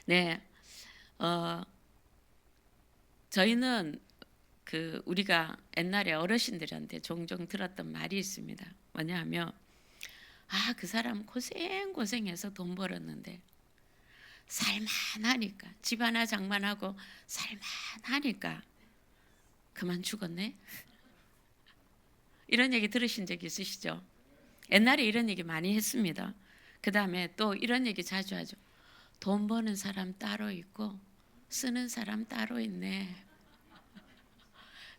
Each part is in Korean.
네, 저희는 우리가 옛날에 어르신들한테 종종 들었던 말이 있습니다. 뭐냐하면 그 사람 고생해서 돈 벌었는데 살만하니까 집 하나 장만하고 살만하니까 그만 죽었네. 이런 얘기 들으신 적 있으시죠? 옛날에 이런 얘기 많이 했습니다. 그 다음에 또 이런 얘기 자주 하죠. 돈 버는 사람 따로 있고 쓰는 사람 따로 있네.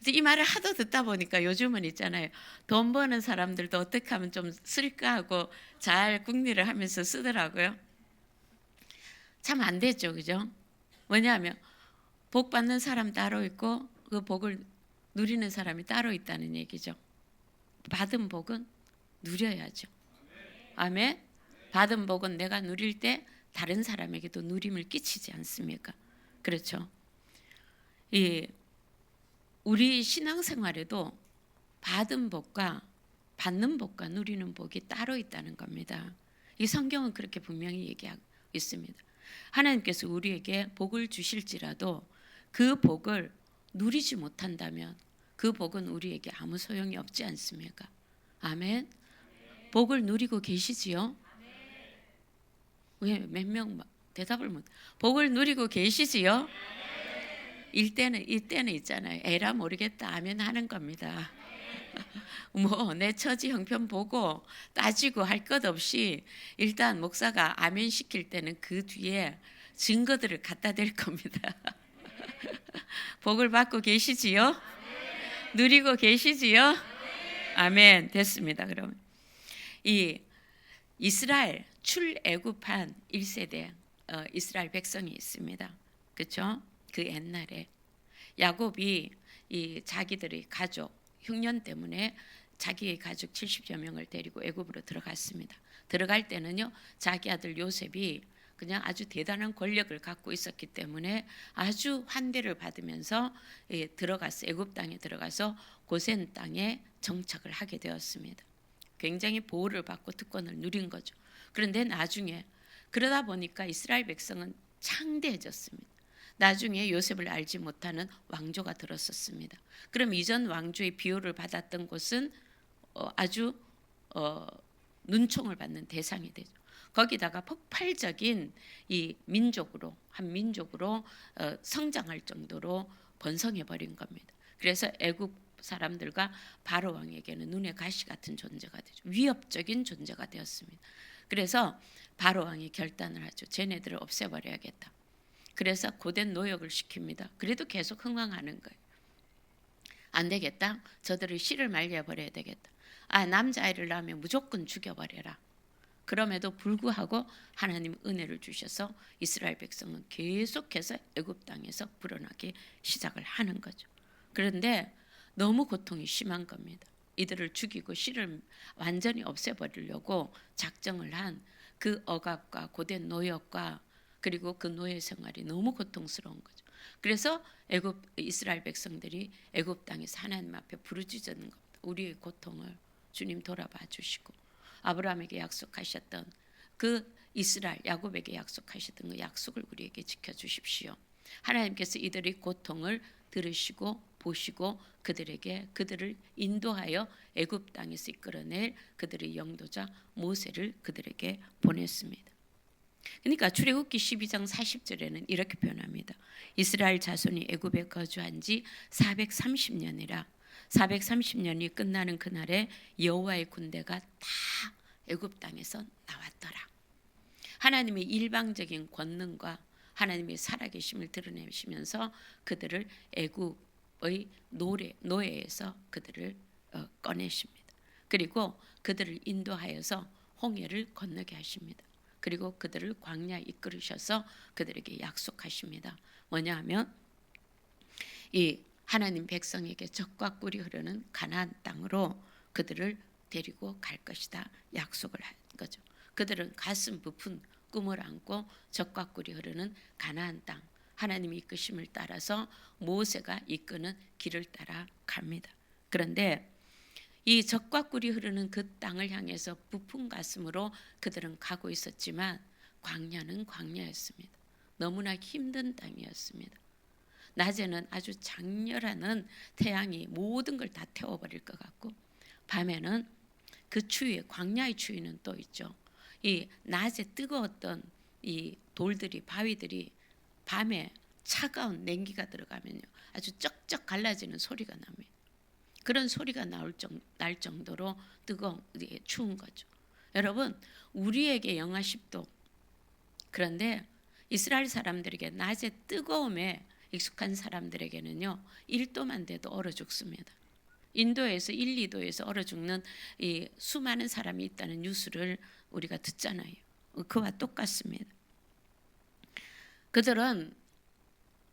이 말을 하도 듣다 보니까 요즘은 있잖아요. 돈 버는 사람들도 어떻게 하면 좀 쓸까 하고 잘 궁리를 하면서 쓰더라고요. 참 안 됐죠, 그죠? 뭐냐면 복 받는 사람 따로 있고 그 복을 누리는 사람이 따로 있다는 얘기죠. 받은 복은 누려야죠. 아멘. 받은 복은 내가 누릴 때 다른 사람에게도 누림을 끼치지 않습니까? 그렇죠. 우리 신앙생활에도 받은 복과 받는 복과 누리는 복이 따로 있다는 겁니다. 이 성경은 그렇게 분명히 얘기하고 있습니다. 하나님께서 우리에게 복을 주실지라도 그 복을 누리지 못한다면 그 복은 우리에게 아무 소용이 없지 않습니까? 아멘. 복을 누리고 계시지요? 왜 몇 명 대답을 못? 복을 누리고 계시지요? 이때는 있잖아요. 에라 모르겠다 하면 하는 겁니다. 뭐 내 처지 형편 보고 따지고 할 것 없이 일단 목사가 아멘 시킬 때는 그 뒤에 증거들을 갖다 댈 겁니다. 복을 받고 계시지요? 누리고 계시지요? 아멘. 됐습니다. 그럼 이 이스라엘 출애굽한 1세대 이스라엘 백성이 있습니다. 그렇죠? 그 옛날에 야곱이 이 자기들의 가족 흉년 때문에 자기의 가족 70여 명을 데리고 애굽으로 들어갔습니다. 들어갈 때는요, 자기 아들 요셉이 그냥 아주 대단한 권력을 갖고 있었기 때문에 아주 환대를 받으면서 애굽 땅에 들어가서 고센 땅에 정착을 하게 되었습니다. 굉장히 보호를 받고 특권을 누린 거죠. 그런데 나중에 그러다 보니까 이스라엘 백성은 창대해졌습니다. 나중에 요셉을 알지 못하는 왕조가 들었었습니다. 그럼 이전 왕조의 비호를 받았던 곳은 아주 눈총을 받는 대상이 되죠. 거기다가 폭발적인 이 민족으로 한 민족으로 성장할 정도로 번성해 버린 겁니다. 그래서 애굽 사람들과 바로 왕에게는 눈의 가시 같은 존재가 되죠. 위협적인 존재가 되었습니다. 그래서 바로 왕이 결단을 하죠. 쟤네들을 없애버려야겠다. 그래서 고된 노역을 시킵니다. 그래도 계속 흥황하는 거예요. 안 되겠다. 저들을 씨를 말려버려야 되겠다. 남자아이를 낳으면 무조건 죽여버려라. 그럼에도 불구하고 하나님 은혜를 주셔서 이스라엘 백성은 계속해서 애굽 땅에서 불어나기 시작을 하는 거죠. 그런데 너무 고통이 심한 겁니다. 이들을 죽이고 씨를 완전히 없애버리려고 작정을 한 그 억압과 고된 노역과 그리고 그 노예 생활이 너무 고통스러운 거죠. 그래서 이스라엘 백성들이 애굽 땅에서 하나님 앞에 부르짖는 겁니다. 우리의 고통을 주님 돌아봐 주시고 아브라함에게 약속하셨던 그 이스라엘 야곱에게 약속하셨던 그 약속을 우리에게 지켜주십시오. 하나님께서 이들의 고통을 들으시고 보시고 그들을 인도하여 애굽 땅에서 이끌어낼 그들의 영도자 모세를 그들에게 보냈습니다. 그러니까 출애굽기 12장 40절에는 이렇게 표현합니다. 이스라엘 자손이 애굽에 거주한 지 430년이라 430년이 끝나는 그날에 여호와의 군대가 다 애굽 땅에서 나왔더라. 하나님의 일방적인 권능과 하나님의 살아계심을 드러내시면서 그들을 애굽의 노예에서 그들을 꺼내십니다. 그리고 그들을 인도하여서 홍해를 건너게 하십니다. 그리고 그들을 광야에 이끌으셔서 그들에게 약속하십니다. 뭐냐 하면 이 하나님 백성에게 젖과 꿀이 흐르는 가나안 땅으로 그들을 데리고 갈 것이다 약속을 한 거죠. 그들은 가슴 부푼 꿈을 안고 젖과 꿀이 흐르는 가나안 땅 하나님의 이끄심을 따라서 모세가 이끄는 길을 따라 갑니다. 그런데 이 젖과 꿀이 흐르는 그 땅을 향해서 부푼 가슴으로 그들은 가고 있었지만 광야는 광야였습니다. 너무나 힘든 땅이었습니다. 낮에는 아주 장렬한 태양이 모든 걸 다 태워버릴 것 같고, 밤에는 그 추위, 광야의 추위는 또 있죠. 이 낮에 뜨거웠던 이 돌들이, 바위들이 밤에 차가운 냉기가 들어가면요, 아주 쩍쩍 갈라지는 소리가 납니다. 그런 소리가 날 정도로 뜨거운, 추운 거죠. 여러분, 우리에게 영하 10도, 그런데 이스라엘 사람들에게 낮에 뜨거움에 익숙한 사람들에게는요, 1도만 돼도 얼어 죽습니다. 인도에서 1, 2도에서 얼어 죽는 이 수많은 사람이 있다는 뉴스를 우리가 듣잖아요. 그와 똑같습니다. 그들은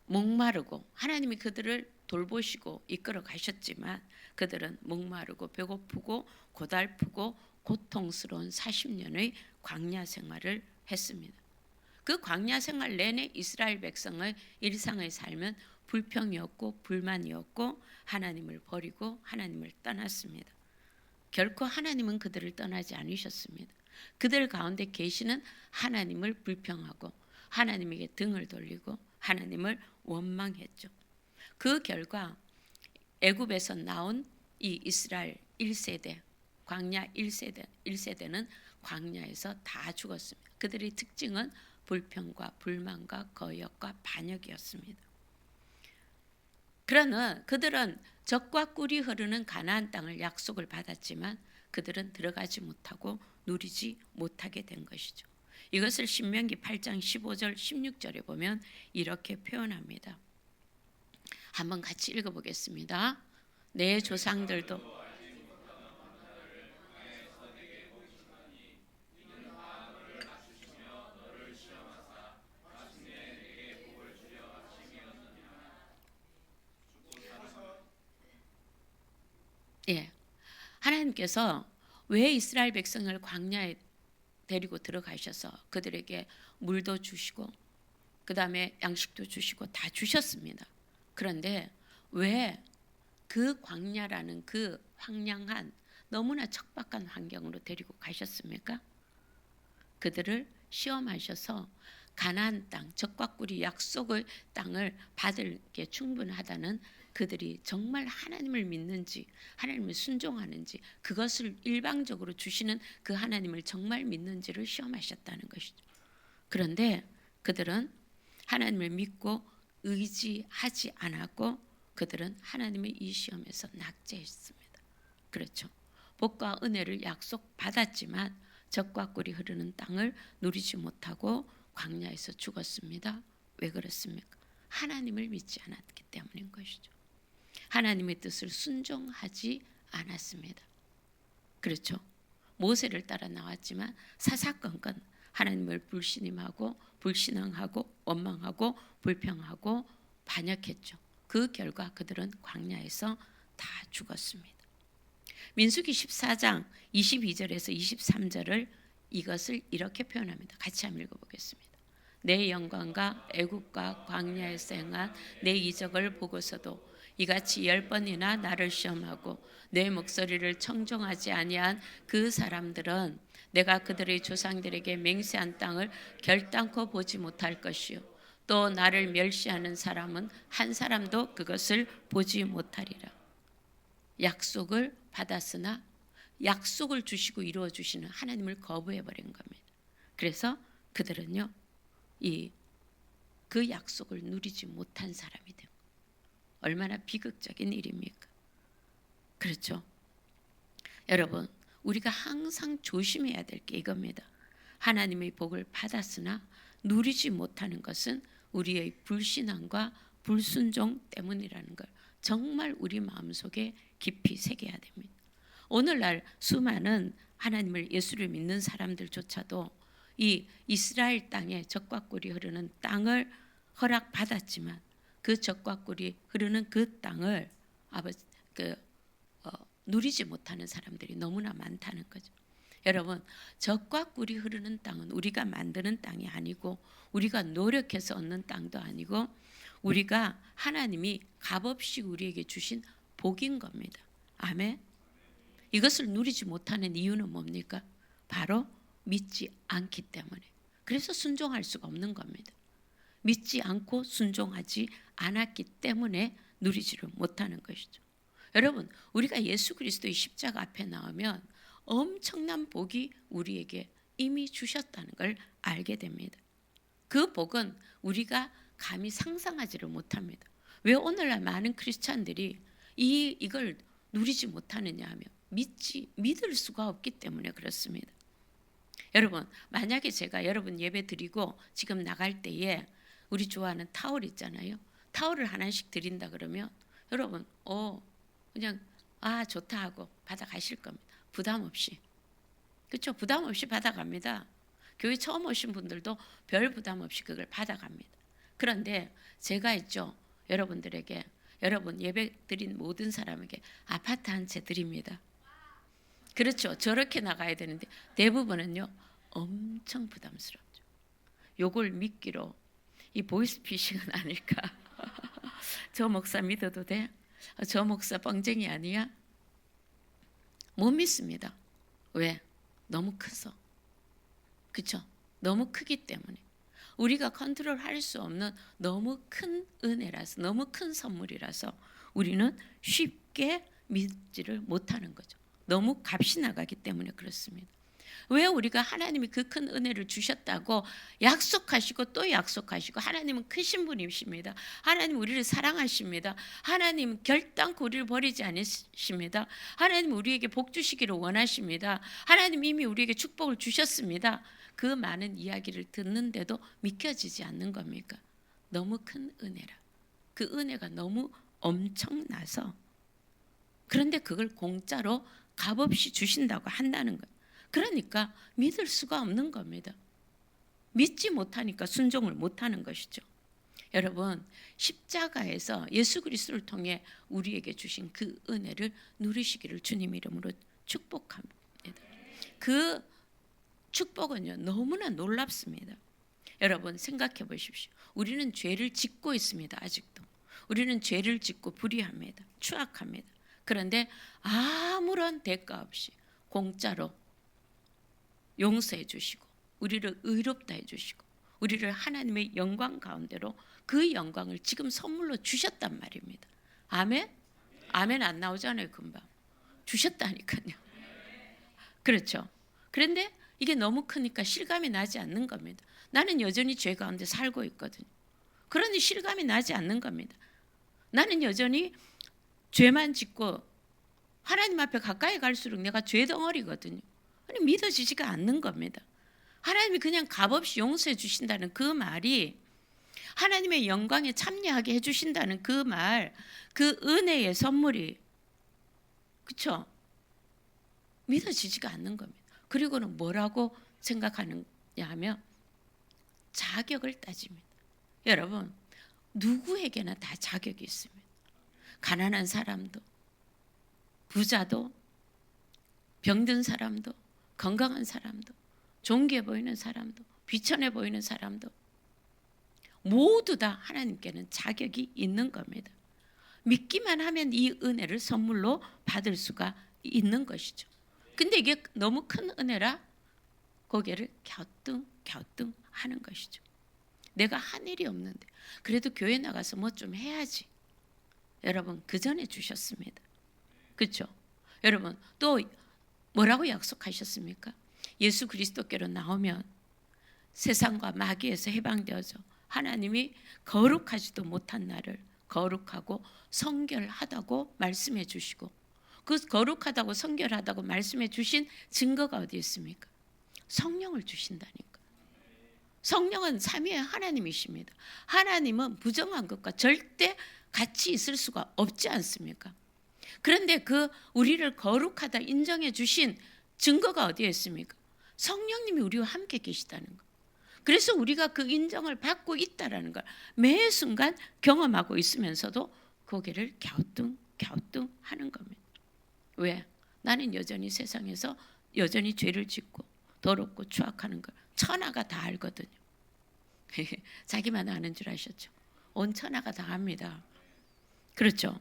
목마르고 하나님이 그들을 돌보시고 이끌어 가셨지만, 그들은 목마르고 배고프고 고달프고 고통스러운 40년의 광야 생활을 했습니다. 그 광야 생활 내내 이스라엘 백성의 일상의 삶은 불평이었고 불만이었고, 하나님을 버리고 하나님을 떠났습니다. 결코 하나님은 그들을 떠나지 않으셨습니다. 그들 가운데 계시는 하나님을 불평하고 하나님에게 등을 돌리고 하나님을 원망했죠. 그 결과 애굽에서 나온 이 이스라엘 1세대, 광야 1세대는 광야에서 다 죽었습니다. 그들의 특징은 불평과 불만과 거역과 반역이었습니다. 그러나 그들은 젖과 꿀이 흐르는 가나안 땅을 약속을 받았지만 그들은 들어가지 못하고 누리지 못하게 된 것이죠. 이것을 신명기 8장 15절 16절에 보면 이렇게 표현합니다. 한번 같이 읽어보겠습니다. 내 조상들도 하나님께서 왜 이스라엘 백성을 광야에 데리고 들어가셔서 그들에게 물도 주시고 그 다음에 양식도 주시고 다 주셨습니다. 그런데 왜 그 광야라는 그 황량한 너무나 척박한 환경으로 데리고 가셨습니까? 그들을 시험하셔서 가나안 땅, 젖과 꿀이 약속의 땅을 받을 게 충분하다는, 그들이 정말 하나님을 믿는지 하나님을 순종하는지, 그것을 일방적으로 주시는 그 하나님을 정말 믿는지를 시험하셨다는 것이죠. 그런데 그들은 하나님을 믿고 의지하지 않았고 그들은 하나님의 이 시험에서 낙제했습니다. 그렇죠. 복과 은혜를 약속받았지만 젖과 꿀이 흐르는 땅을 누리지 못하고 광야에서 죽었습니다. 왜 그렇습니까? 하나님을 믿지 않았기 때문인 것이죠. 하나님의 뜻을 순종하지 않았습니다. 그렇죠. 모세를 따라 나왔지만 사사건건 하나님을 불신임하고 불신앙하고 원망하고 불평하고 반역했죠. 그 결과 그들은 광야에서 다 죽었습니다. 민수기 14장 22절에서 23절을 이것을 이렇게 표현합니다. 같이 한번 읽어보겠습니다. 내 영광과 애국과 광야에서 행한 내 이적을 보고서도 이같이 10번이나 나를 시험하고 내 목소리를 청종하지 아니한 그 사람들은 내가 그들의 조상들에게 맹세한 땅을 결단코 보지 못할 것이요 또 나를 멸시하는 사람은 한 사람도 그것을 보지 못하리라. 약속을 받았으나 약속을 주시고 이루어 주시는 하나님을 거부해 버린 겁니다. 그래서 그들은요, 그 약속을 누리지 못한 사람이 된 거예요. 얼마나 비극적인 일입니까? 그렇죠. 여러분, 우리가 항상 조심해야 될 게 이겁니다. 하나님의 복을 받았으나 누리지 못하는 것은 우리의 불신앙과 불순종 때문이라는 걸 정말 우리 마음속에 깊이 새겨야 됩니다. 오늘날 수많은 하나님을, 예수를 믿는 사람들조차도 이 이스라엘 땅에 젖과 꿀이 흐르는 땅을 허락받았지만 그 젖과 꿀이 흐르는 그 땅을 누리지 못하는 사람들이 너무나 많다는 거죠. 여러분, 젖과 꿀이 흐르는 땅은 우리가 만드는 땅이 아니고 우리가 노력해서 얻는 땅도 아니고 우리가 하나님이 값없이 우리에게 주신 복인 겁니다. 아멘. 이것을 누리지 못하는 이유는 뭡니까? 바로 믿지 않기 때문에. 그래서 순종할 수가 없는 겁니다. 믿지 않고 순종하지 않았기 때문에 누리지를 못하는 것이죠. 여러분, 우리가 예수 그리스도의 십자가 앞에 나오면 엄청난 복이 우리에게 이미 주셨다는 걸 알게 됩니다. 그 복은 우리가 감히 상상하지를 못합니다. 왜 오늘날 많은 크리스찬들이 이걸 누리지 못하느냐 하면 믿을 수가 없기 때문에 그렇습니다. 여러분, 만약에 제가 여러분 예배 드리고 지금 나갈 때에 우리 좋아하는 타월 있잖아요. 타월을 하나씩 드린다 그러면 여러분 그냥 좋다 하고 받아가실 겁니다. 부담 없이. 그렇죠? 부담 없이 받아갑니다. 교회 처음 오신 분들도 별 부담 없이 그걸 받아갑니다. 그런데 제가 있죠. 여러분들에게, 여러분 예배 드린 모든 사람에게 아파트 한 채 드립니다. 그렇죠. 저렇게 나가야 되는데 대부분은요 엄청 부담스럽죠. 요걸 믿기로 이 보이스피싱은 아닐까. 저 목사 믿어도 돼? 저 목사 뻥쟁이 아니야? 못 믿습니다. 왜? 너무 커서. 그렇죠? 너무 크기 때문에. 우리가 컨트롤할 수 없는 너무 큰 은혜라서, 너무 큰 선물이라서 우리는 쉽게 믿지를 못하는 거죠. 너무 값이 나가기 때문에 그렇습니다. 왜 우리가 하나님이 그 큰 은혜를 주셨다고 약속하시고 또 약속하시고, 하나님은 크신 분이십니다. 하나님 우리를 사랑하십니다. 하나님 결단코 우리를 버리지 않으십니다. 하나님 우리에게 복 주시기를 원하십니다. 하나님 이미 우리에게 축복을 주셨습니다. 그 많은 이야기를 듣는데도 믿겨지지 않는 겁니까? 너무 큰 은혜라. 그 은혜가 너무 엄청나서, 그런데 그걸 공짜로 값없이 주신다고 한다는 거예요. 그러니까 믿을 수가 없는 겁니다. 믿지 못하니까 순종을 못하는 것이죠. 여러분, 십자가에서 예수 그리스도를 통해 우리에게 주신 그 은혜를 누리시기를 주님 이름으로 축복합니다. 그 축복은요 너무나 놀랍습니다. 여러분 생각해 보십시오. 우리는 죄를 짓고 있습니다. 아직도 우리는 죄를 짓고 불의합니다. 추악합니다. 그런데 아무런 대가 없이 공짜로 용서해 주시고 우리를 의롭다 해주시고 우리를 하나님의 영광 가운데로 그 영광을 지금 선물로 주셨단 말입니다. 아멘? 아멘 안 나오잖아요. 금방 주셨다니까요. 그렇죠? 그런데 이게 너무 크니까 실감이 나지 않는 겁니다. 나는 여전히 죄 가운데 살고 있거든요. 그러니 실감이 나지 않는 겁니다. 나는 여전히 죄만 짓고 하나님 앞에 가까이 갈수록 내가 죄 덩어리거든요. 믿어지지가 않는 겁니다. 하나님이 그냥 값없이 용서해 주신다는 그 말이, 하나님의 영광에 참여하게 해주신다는 그 말, 그 은혜의 선물이, 그렇죠? 믿어지지가 않는 겁니다. 그리고는 뭐라고 생각하느냐 하면 자격을 따집니다. 여러분, 누구에게나 다 자격이 있습니다. 가난한 사람도, 부자도, 병든 사람도, 건강한 사람도, 존귀해 보이는 사람도, 비천해 보이는 사람도 모두 다 하나님께는 자격이 있는 겁니다. 믿기만 하면 이 은혜를 선물로 받을 수가 있는 것이죠. 근데 이게 너무 큰 은혜라 고개를 갸우뚱 하는 것이죠. 내가 한 일이 없는데 그래도 교회 나가서 뭐 좀 해야지. 여러분, 그 전에 주셨습니다. 그렇죠? 여러분, 또 뭐라고 약속하셨습니까? 예수 그리스도께로 나오면 세상과 마귀에서 해방되어서 하나님이 거룩하지도 못한 나를 거룩하고 성결하다고 말씀해 주시고, 그 거룩하다고 성결하다고 말씀해 주신 증거가 어디 있습니까? 성령을 주신다니까. 성령은 삼위의 하나님이십니다. 하나님은 부정한 것과 절대 같이 있을 수가 없지 않습니까? 그런데 그 우리를 거룩하다 인정해 주신 증거가 어디에 있습니까? 성령님이 우리와 함께 계시다는 것. 그래서 우리가 그 인정을 받고 있다는 걸 매 순간 경험하고 있으면서도 고개를 갸우뚱 하는 겁니다. 왜? 나는 여전히 세상에서 여전히 죄를 짓고 더럽고 추악하는 걸 천하가 다 알거든요. 자기만 아는 줄 아셨죠? 온 천하가 다 압니다. 그렇죠?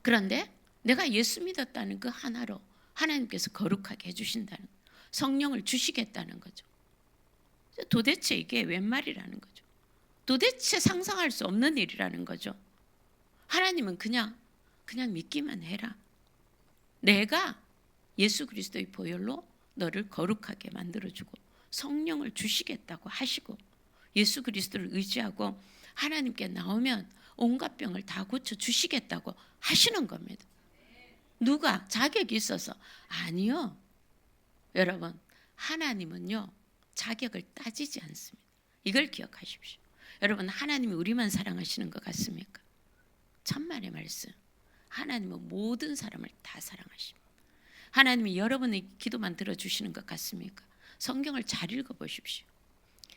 그런데 내가 예수 믿었다는 그 하나로 하나님께서 거룩하게 해주신다는, 성령을 주시겠다는 거죠. 도대체 이게 웬 말이라는 거죠. 도대체 상상할 수 없는 일이라는 거죠. 하나님은 그냥 믿기만 해라. 내가 예수 그리스도의 보혈로 너를 거룩하게 만들어주고 성령을 주시겠다고 하시고 예수 그리스도를 의지하고 하나님께 나오면 온갖 병을 다 고쳐주시겠다고 하시는 겁니다. 누가 자격이 있어서? 아니요. 여러분, 하나님은요 자격을 따지지 않습니다. 이걸 기억하십시오. 여러분, 하나님이 우리만 사랑하시는 것 같습니까? 천만의 말씀. 하나님은 모든 사람을 다 사랑하십니다. 하나님이 여러분의 기도만 들어주시는 것 같습니까? 성경을 잘 읽어보십시오.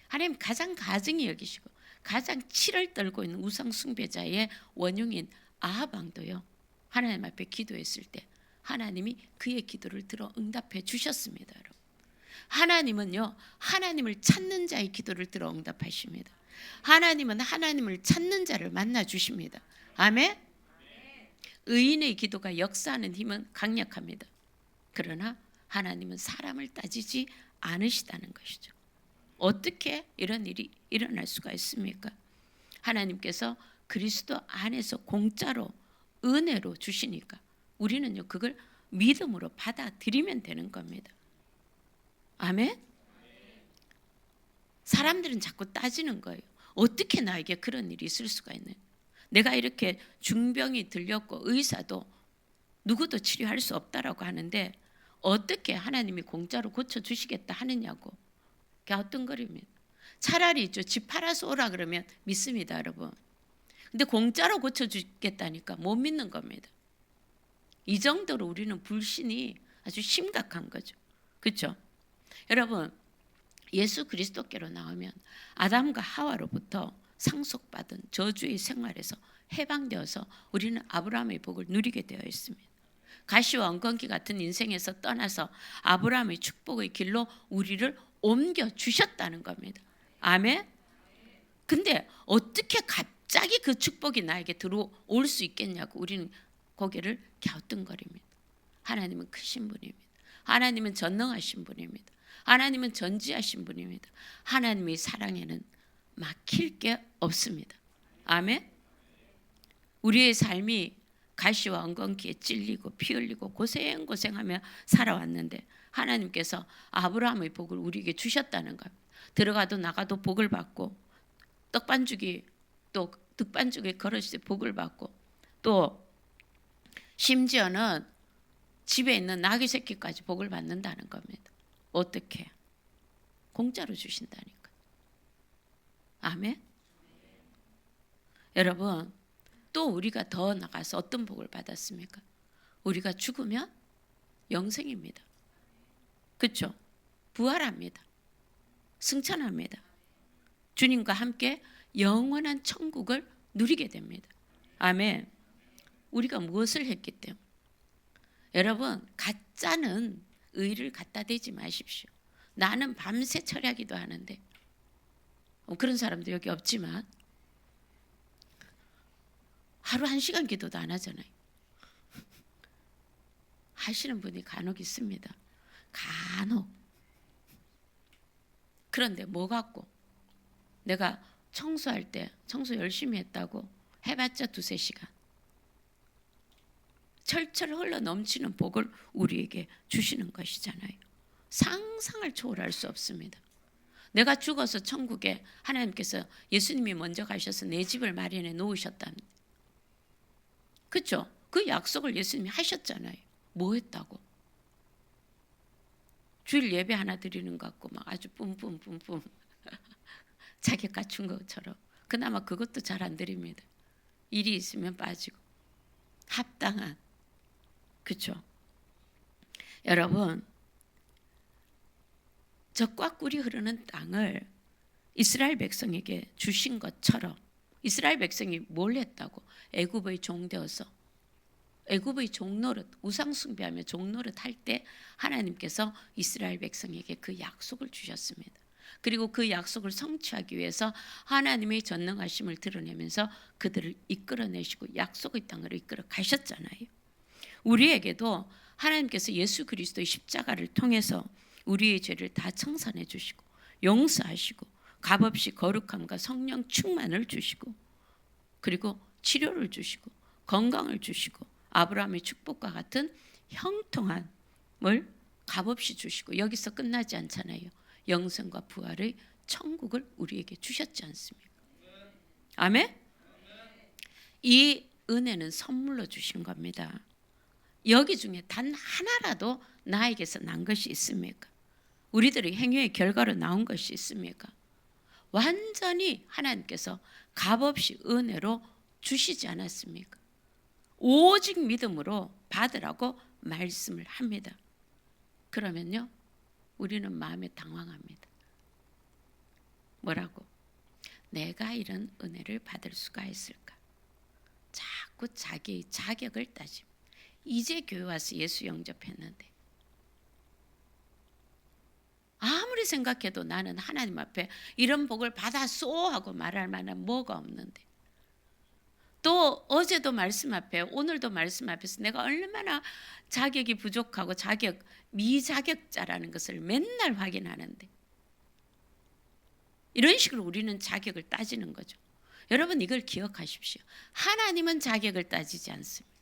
하나님 가장 가증히 여기시고 가장 치를 떨고 있는 우상 숭배자의 원흉인 아합 왕도요, 하나님 앞에 기도했을 때 하나님이 그의 기도를 들어 응답해 주셨습니다. 여러분. 하나님은요 하나님을 찾는 자의 기도를 들어 응답하십니다. 하나님은 하나님을 찾는 자를 만나 주십니다. 아멘. 의인의 기도가 역사하는 힘은 강력합니다. 그러나 하나님은 사람을 따지지 않으시다는 것이죠. 어떻게 이런 일이 일어날 수가 있습니까? 하나님께서 그리스도 안에서 공짜로 은혜로 주시니까 우리는요 그걸 믿음으로 받아들이면 되는 겁니다. 아멘. 사람들은 자꾸 따지는 거예요. 어떻게 나에게 그런 일이 있을 수가 있는? 내가 이렇게 중병이 들렸고 의사도 누구도 치료할 수 없다라고 하는데 어떻게 하나님이 공짜로 고쳐주시겠다 하느냐고 갸우뚱거립니다. 차라리 집 팔아서 오라 그러면 믿습니다, 여러분. 근데 공짜로 고쳐주겠다니까 못 믿는 겁니다. 이 정도로 우리는 불신이 아주 심각한 거죠. 그렇죠? 여러분, 예수 그리스도께로 나오면 아담과 하와로부터 상속받은 저주의 생활에서 해방되어서 우리는 아브라함의 복을 누리게 되어 있습니다. 가시와 엉겅퀴 같은 인생에서 떠나서 아브라함의 축복의 길로 우리를 옮겨 주셨다는 겁니다. 아멘. 근데 어떻게 갑자기 그 축복이 나에게 들어올 수 있겠냐고 우리는 고개를 갸우뚱거립니다. 하나님은 크신 분입니다. 하나님은 전능하신 분입니다. 하나님은 전지하신 분입니다. 하나님의 사랑에는 막힐 게 없습니다. 아멘. 우리의 삶이 가시와 엉겅퀴에 찔리고 피 흘리고 고생하며 살아왔는데 하나님께서 아브라함의 복을 우리에게 주셨다는 것. 들어가도 나가도 복을 받고 떡반죽이 또 득반죽에 걸어질 때 복을 받고 또 심지어는 집에 있는 나귀 새끼까지 복을 받는다는 겁니다. 어떻게? 공짜로 주신다니까. 아멘. 여러분, 또 우리가 더 나가서 어떤 복을 받았습니까? 우리가 죽으면 영생입니다. 그렇죠? 부활합니다. 승천합니다. 주님과 함께 영원한 천국을 누리게 됩니다. 아멘. 우리가 무엇을 했기 때문에? 여러분, 가짜는 의를 갖다 대지 마십시오. 나는 밤새 철야기도 하는데 그런 사람도 여기 없지만 하루 1시간 기도도 안 하잖아요. 하시는 분이 간혹 있습니다. 간혹. 그런데 뭐 갖고 내가 청소할 때 청소 열심히 했다고 해봤자 2-3시간 철철 흘러 넘치는 복을 우리에게 주시는 것이잖아요. 상상을 초월할 수 없습니다. 내가 죽어서 천국에 하나님께서 예수님이 먼저 가셔서 내 집을 마련해 놓으셨답니다. 그렇죠? 그 약속을 예수님이 하셨잖아요. 뭐 했다고? 주일 예배 하나 드리는 것 같고 막 아주 뿜뿜뿜뿜 자기 갖춘 것처럼. 그나마 그것도 잘 안 드립니다. 일이 있으면 빠지고. 합당한. 그렇죠? 여러분, 젖과 꿀이 흐르는 땅을 이스라엘 백성에게 주신 것처럼 이스라엘 백성이 뭘 했다고? 애굽의 종 되어서 애굽의 종노릇, 우상 숭배하며 종노릇 할 때 하나님께서 이스라엘 백성에게 그 약속을 주셨습니다. 그리고 그 약속을 성취하기 위해서 하나님의 전능하심을 드러내면서 그들을 이끌어내시고 약속의 땅으로 이끌어 가셨잖아요. 우리에게도 하나님께서 예수 그리스도의 십자가를 통해서 우리의 죄를 다 청산해 주시고 용서하시고 값없이 거룩함과 성령 충만을 주시고, 그리고 치료를 주시고 건강을 주시고 아브라함의 축복과 같은 형통함을 값없이 주시고, 여기서 끝나지 않잖아요. 영생과 부활의 천국을 우리에게 주셨지 않습니까? 아멘? 이 은혜는 선물로 주신 겁니다. 여기 중에 단 하나라도 나에게서 난 것이 있습니까? 우리들의 행위의 결과로 나온 것이 있습니까? 완전히 하나님께서 값없이 은혜로 주시지 않았습니까? 오직 믿음으로 받으라고 말씀을 합니다. 그러면요, 우리는 마음에 당황합니다. 뭐라고? 내가 이런 은혜를 받을 수가 있을까? 자꾸 자기의 자격을 따집니다. 이제 교회 와서 예수 영접했는데 아무리 생각해도 나는 하나님 앞에 이런 복을 받았소 하고 말할 만한 뭐가 없는데, 또 어제도 말씀 앞에 오늘도 말씀 앞에서 내가 얼마나 자격이 부족하고 미자격자라는 것을 맨날 확인하는데, 이런 식으로 우리는 자격을 따지는 거죠. 여러분, 이걸 기억하십시오. 하나님은 자격을 따지지 않습니다.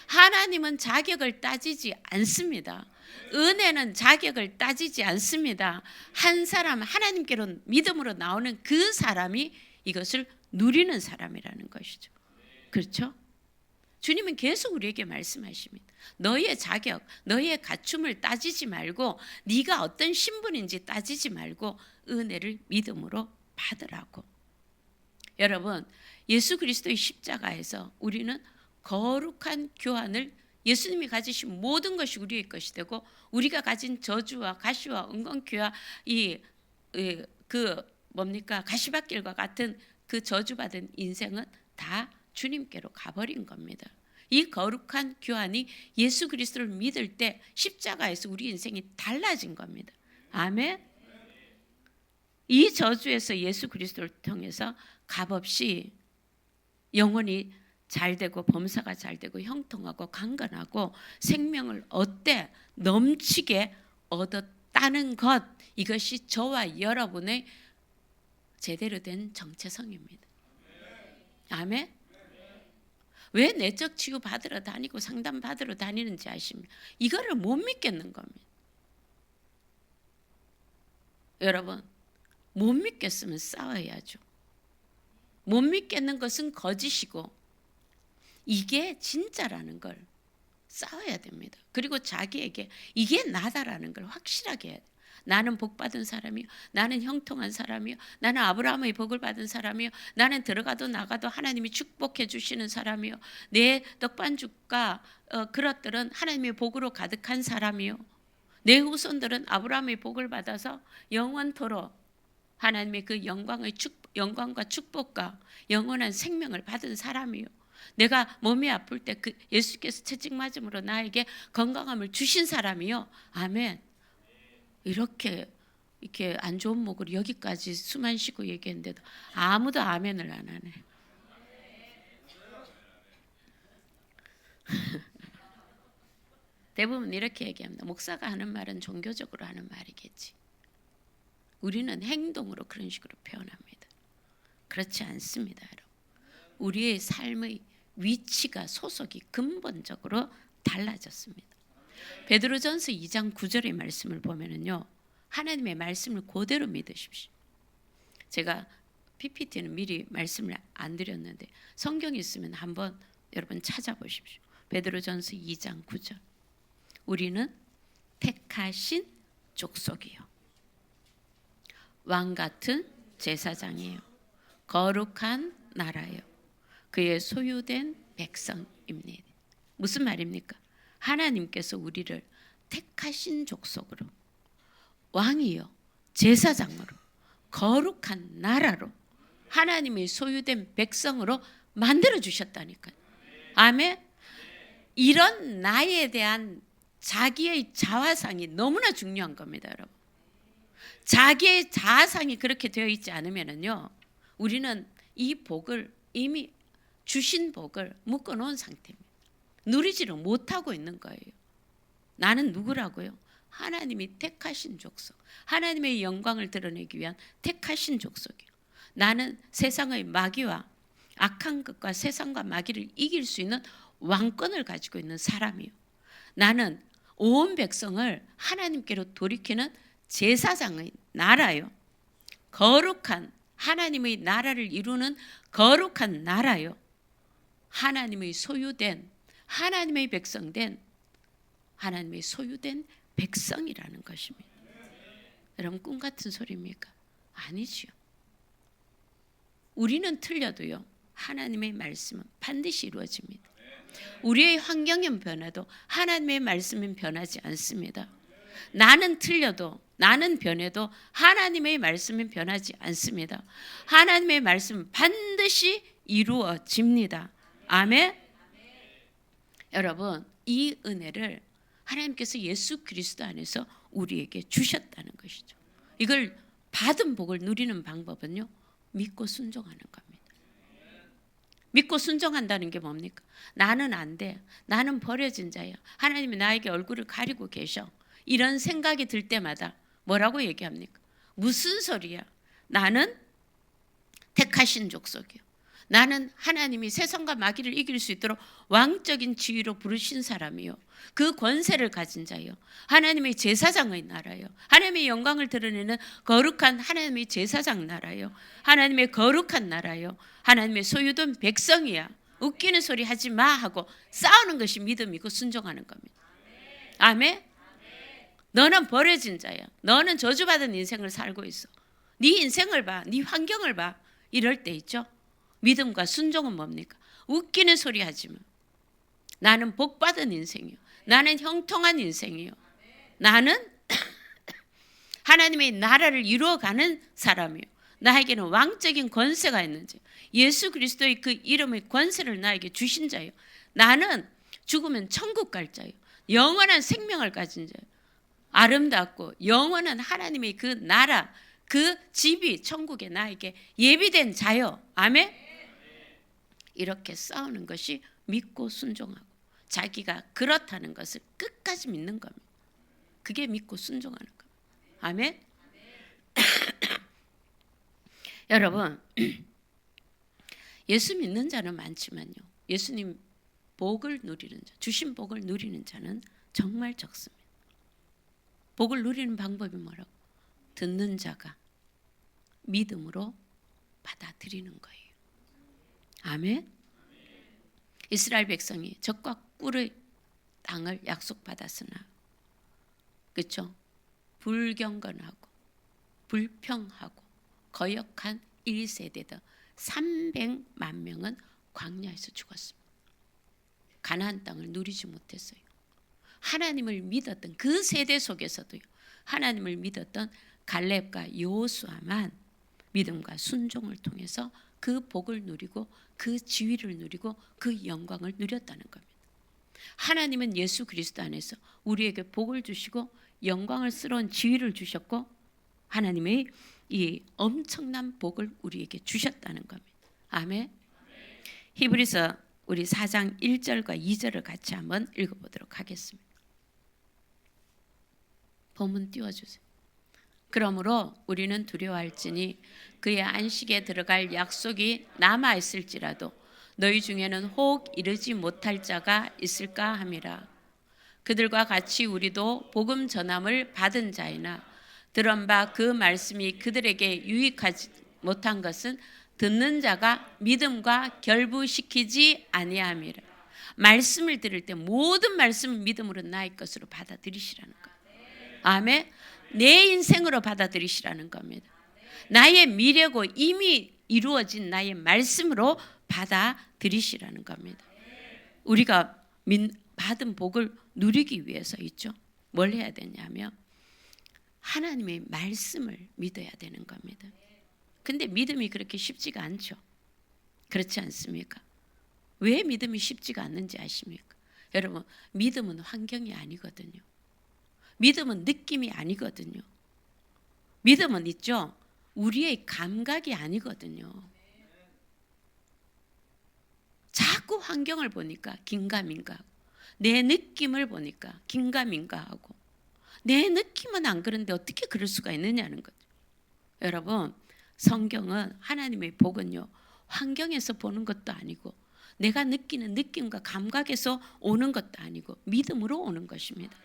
하나님은 자격을 따지지 않습니다. 은혜는 자격을 따지지 않습니다. 한 사람, 하나님께로 믿음으로 나오는 그 사람이 이것을 누리는 사람이라는 것이죠. 그렇죠? 주님은 계속 우리에게 말씀하십니다. 너희의 자격, 너희의 갖춤을 따지지 말고, 네가 어떤 신분인지 따지지 말고 은혜를 믿음으로 받으라고. 여러분, 예수 그리스도의 십자가에서 우리는 거룩한 교환을, 예수님이 가지신 모든 것이 우리의 것이 되고, 우리가 가진 저주와 가시와 은건키와 가시밭길과 같은 그 저주받은 인생은 다 주님께로 가버린 겁니다. 이 거룩한 교환이 예수 그리스도를 믿을 때 십자가에서 우리 인생이 달라진 겁니다. 아멘. 이 저주에서 예수 그리스도를 통해서 값없이 영혼이 잘되고 범사가 잘되고 형통하고 강건하고 생명을 얻되 넘치게 얻었다는 것, 이것이 저와 여러분의 제대로 된 정체성입니다. 아멘. 왜 내적 치유 받으러 다니고 상담 받으러 다니는지 아십니까? 이거를 못 믿겠는 겁니다. 여러분, 못 믿겠으면 싸워야죠. 못 믿겠는 것은 거짓이고, 이게 진짜라는 걸 싸워야 됩니다. 그리고 자기에게 이게 나다라는 걸 확실하게 해야 돼요. 나는 복 받은 사람이요, 나는 형통한 사람이요, 나는 아브라함의 복을 받은 사람이요, 나는 들어가도 나가도 하나님이 축복해 주시는 사람이요, 내 떡반죽과 그릇들은 하나님의 복으로 가득한 사람이요, 내 후손들은 아브라함의 복을 받아서 영원토록 하나님의 그 영광과 축복과 영원한 생명을 받은 사람이요, 내가 몸이 아플 때 그 예수께서 채찍 맞음으로 나에게 건강함을 주신 사람이요. 아멘. 이렇게 안 좋은 목으로 여기까지 숨 안 쉬고 얘기했는데도 아무도 아멘을 안 하네. 대부분 이렇게 얘기합니다. 목사가 하는 말은 종교적으로 하는 말이겠지. 우리는 행동으로 그런 식으로 표현합니다. 그렇지 않습니다, 여러분. 우리의 삶의 위치가, 소속이 근본적으로 달라졌습니다. 베드로전서 2장 9절의 말씀을 보면은요, 하나님의 말씀을 그대로 믿으십시오. 제가 PPT는 미리 말씀을 안 드렸는데 성경이 있으면 한번 여러분 찾아보십시오. 베드로전서 2장 9절. 우리는 택하신 족속이요, 왕 같은 제사장이에요, 거룩한 나라요, 그의 소유된 백성입니다. 무슨 말입니까? 하나님께서 우리를 택하신 족속으로, 왕이요, 제사장으로, 거룩한 나라로, 하나님의 소유된 백성으로 만들어 주셨다니까요. 아멘. 이런 나에 대한 자기의 자화상이 너무나 중요한 겁니다, 여러분. 자기의 자아상이 그렇게 되어 있지 않으면은요, 우리는 이 복을, 이미 주신 복을 묶어놓은 상태입니다. 누리지를 못하고 있는 거예요. 나는 누구라고요? 하나님이 택하신 족속, 하나님의 영광을 드러내기 위한 택하신 족속이요. 나는 세상의 마귀와 악한 것과 세상과 마귀를 이길 수 있는 왕권을 가지고 있는 사람이요. 나는 온 백성을 하나님께로 돌이키는 제사장의 나라요. 거룩한 하나님의 나라를 이루는 거룩한 나라요. 하나님의 소유된, 하나님의 백성된, 하나님의 소유된 백성이라는 것입니다. 여러분, 꿈 같은 소리입니까? 아니지요. 우리는 틀려도요, 하나님의 말씀은 반드시 이루어집니다. 우리의 환경은 변해도 하나님의 말씀은 변하지 않습니다. 나는 틀려도, 나는 변해도 하나님의 말씀은 변하지 않습니다. 하나님의 말씀은 반드시 이루어집니다. 아멘. 여러분, 이 은혜를 하나님께서 예수 그리스도 안에서 우리에게 주셨다는 것이죠. 이걸 받은 복을 누리는 방법은요, 믿고 순종하는 겁니다. 믿고 순종한다는 게 뭡니까? 나는 안 돼. 나는 버려진 자야. 하나님이 나에게 얼굴을 가리고 계셔. 이런 생각이 들 때마다 뭐라고 얘기합니까? 무슨 소리야? 나는 택하신 족속이요. 나는 하나님이 세상과 마귀를 이길 수 있도록 왕적인 지위로 부르신 사람이요. 그 권세를 가진 자요. 하나님의 제사장의 나라요. 하나님의 영광을 드러내는 거룩한 하나님의 제사장 나라요. 하나님의 거룩한 나라요. 하나님의 소유된 백성이야. 웃기는 소리 하지 마 하고 싸우는 것이 믿음이고 순종하는 겁니다. 아멘. 너는 버려진 자야. 너는 저주받은 인생을 살고 있어. 네 인생을 봐. 네 환경을 봐. 이럴 때 있죠. 믿음과 순종은 뭡니까? 웃기는 소리 하지 마. 나는 복받은 인생이요. 나는 형통한 인생이요. 나는 하나님의 나라를 이루어가는 사람이요. 나에게는 왕적인 권세가 있는지, 예수 그리스도의 그 이름의 권세를 나에게 주신 자요. 나는 죽으면 천국 갈 자요. 영원한 생명을 가진 자요. 아름답고 영원한 하나님의 그 나라, 그 집이 천국에 나에게 예비된 자요. 아멘. 이렇게 싸우는 것이 믿고 순종하고 자기가 그렇다는 것을 끝까지 믿는 겁니다. 그게 믿고 순종하는 겁니다. 아멘. 여러분, 예수 믿는 자는 많지만요, 예수님 복을 누리는 자, 주신 복을 누리는 자는 정말 적습니다. 복을 누리는 방법이 뭐라고? 듣는 자가 믿음으로 받아들이는 거예요. 아멘. 이스라엘 백성이 적과 꿀의 땅을 약속받았으나, 그렇죠? 불경건하고 불평하고 거역한 1세대다 300만 명은 광야에서 죽었습니다. 가나안 땅을 누리지 못했어요. 하나님을 믿었던 그 세대 속에서도요, 하나님을 믿었던 갈렙과 여호수아만 믿음과 순종을 통해서 그 복을 누리고 그 지위를 누리고 그 영광을 누렸다는 겁니다. 하나님은 예수 그리스도 안에서 우리에게 복을 주시고 영광을 스러운 지위를 주셨고 하나님의 이 엄청난 복을 우리에게 주셨다는 겁니다. 아멘. 히브리서 우리 4장 1절과 2절을 같이 한번 읽어보도록 하겠습니다. 본문 띄워주세요. 그러므로 우리는 두려워할지니 그의 안식에 들어갈 약속이 남아 있을지라도 너희 중에는 혹 이르지 못할 자가 있을까 함이라. 그들과 같이 우리도 복음 전함을 받은 자이나 들은 바 그 말씀이 그들에게 유익하지 못한 것은 듣는 자가 믿음과 결부시키지 아니함이라. 말씀을 들을 때 모든 말씀을 믿음으로 나의 것으로 받아들이시라는 거예요. 아멘. 내 인생으로 받아들이시라는 겁니다. 나의 미래고 이미 이루어진 나의 말씀으로 받아들이시라는 겁니다. 우리가 받은 복을 누리기 위해서 있죠. 뭘 해야 되냐면 하나님의 말씀을 믿어야 되는 겁니다. 근데 믿음이 그렇게 쉽지가 않죠. 그렇지 않습니까? 왜 믿음이 쉽지가 않는지 아십니까? 여러분, 믿음은 환경이 아니거든요. 믿음은 느낌이 아니거든요. 믿음은 있죠. 우리의 감각이 아니거든요. 자꾸 환경을 보니까 긴가민가 하고 내 느낌을 보니까 긴가민가 하고 내 느낌은 안 그런데 어떻게 그럴 수가 있느냐는 거죠. 여러분, 성경은 하나님의 복은요, 환경에서 보는 것도 아니고 내가 느끼는 느낌과 감각에서 오는 것도 아니고 믿음으로 오는 것입니다.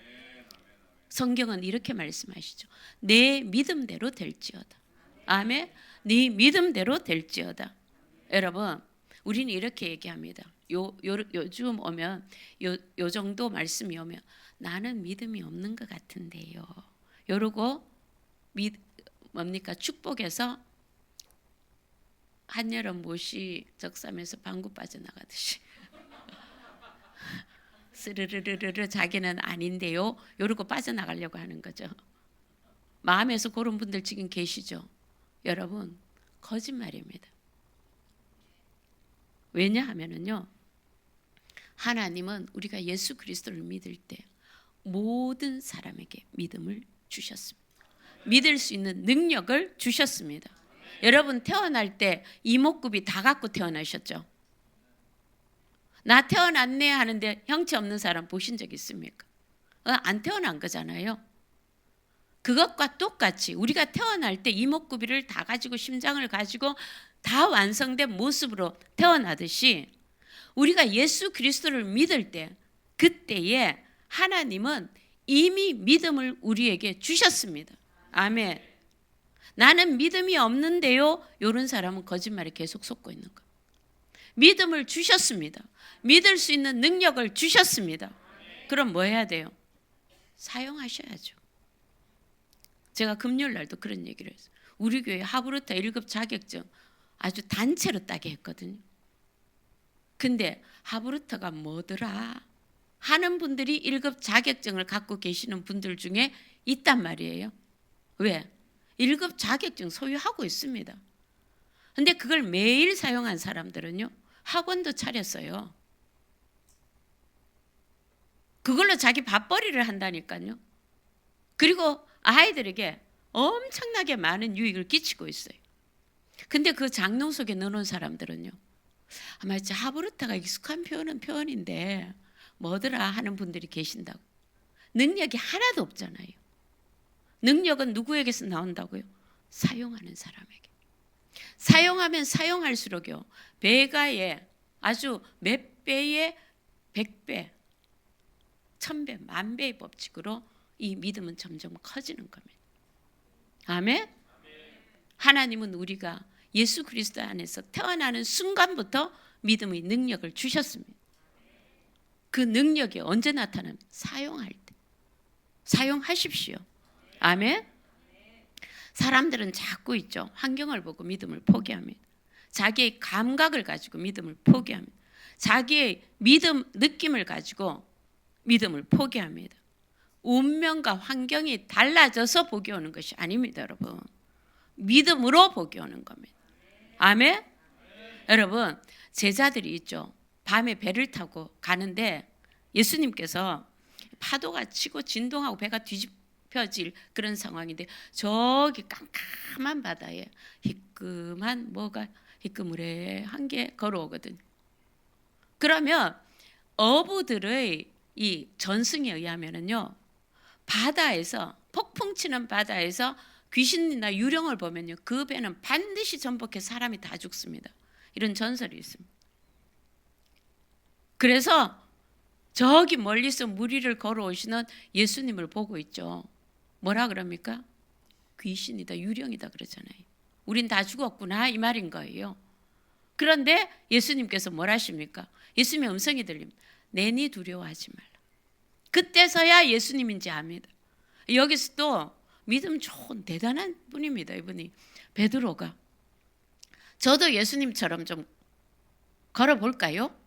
성경은 이렇게 말씀하시죠. 내 믿음대로 될지어다. 아멘. 네 믿음대로 될지어다. 여러분, 우리는 이렇게 얘기합니다. 요즘 오면 요 정도 말씀이 오면 나는 믿음이 없는 것 같은데요. 요러고 뭡니까? 축복에서 한여름 못이 적삼에서 방구 빠져나가듯이 스르르르르 자기는 아닌데요. 요러고 빠져나가려고 하는 거죠. 마음에서 그런 분들 지금 계시죠? 여러분, 거짓말입니다. 왜냐하면은요, 하나님은 우리가 예수 그리스도를 믿을 때 모든 사람에게 믿음을 주셨습니다. 믿을 수 있는 능력을 주셨습니다. 여러분, 태어날 때 이목구비 다 갖고 태어나셨죠? 나 태어났네 하는데 형체 없는 사람 보신 적 있습니까? 안 태어난 거잖아요. 그것과 똑같이 우리가 태어날 때 이목구비를 다 가지고 심장을 가지고 다 완성된 모습으로 태어나듯이 우리가 예수 그리스도를 믿을 때 그때에 하나님은 이미 믿음을 우리에게 주셨습니다. 아멘. 나는 믿음이 없는데요. 이런 사람은 거짓말에 계속 속고 있는 거예요. 믿음을 주셨습니다. 믿을 수 있는 능력을 주셨습니다. 그럼 뭐 해야 돼요? 사용하셔야죠. 제가 금요일 날도 그런 얘기를 했어요. 우리 교회 하브루타 1급 자격증 아주 단체로 따게 했거든요. 근데 하브루타가 뭐더라 하는 분들이 1급 자격증을 갖고 계시는 분들 중에 있단 말이에요. 왜? 1급 자격증 소유하고 있습니다. 근데 그걸 매일 사용한 사람들은요, 학원도 차렸어요. 그걸로 자기 밥벌이를 한다니까요. 그리고 아이들에게 엄청나게 많은 유익을 끼치고 있어요. 근데 그 장롱 속에 넣어놓은 사람들은요, 아마 하브루타가 익숙한 표현은 표현인데 뭐더라 하는 분들이 계신다고. 능력이 하나도 없잖아요. 능력은 누구에게서 나온다고요? 사용하는 사람에게. 사용하면 사용할수록요, 배가의 아주 몇 배의 100배, 1000배, 10,000배의 법칙으로 이 믿음은 점점 커지는 겁니다. 아멘? 하나님은 우리가 예수 그리스도 안에서 태어나는 순간부터 믿음의 능력을 주셨습니다. 그 능력이 언제 나타나면 사용할 때. 사용하십시오. 아멘? 사람들은 자꾸 있죠. 환경을 보고 믿음을 포기합니다. 자기의 감각을 가지고 믿음을 포기합니다. 자기의 믿음, 느낌을 가지고 믿음을 포기합니다. 운명과 환경이 달라져서 복이 오는 것이 아닙니다, 여러분. 믿음으로 복이 오는 겁니다. 아멘? 여러분, 제자들이 있죠. 밤에 배를 타고 가는데 예수님께서 파도가 치고 진동하고 배가 뒤집혀질 그런 상황인데 저기 깜깜한 바다에 희끔한 뭐가 희끄무레한 게 걸어오거든요. 그러면 어부들의 이 전승에 의하면은요, 바다에서 폭풍 치는 바다에서 귀신이나 유령을 보면요, 그 배는 반드시 전복해 사람이 다 죽습니다. 이런 전설이 있습니다. 그래서 저기 멀리서 물 위를 걸어오시는 예수님을 보고 있죠. 뭐라 그럽니까? 귀신이다, 유령이다 그러잖아요. 우린 다 죽었구나 이 말인 거예요. 그런데 예수님께서 뭘 하십니까? 예수님의 음성이 들립니다. 내니 두려워하지 말라. 그때서야 예수님인지 압니다. 여기서 또 믿음 좋은 대단한 분입니다. 이분이 베드로가. 저도 예수님처럼 좀 걸어볼까요?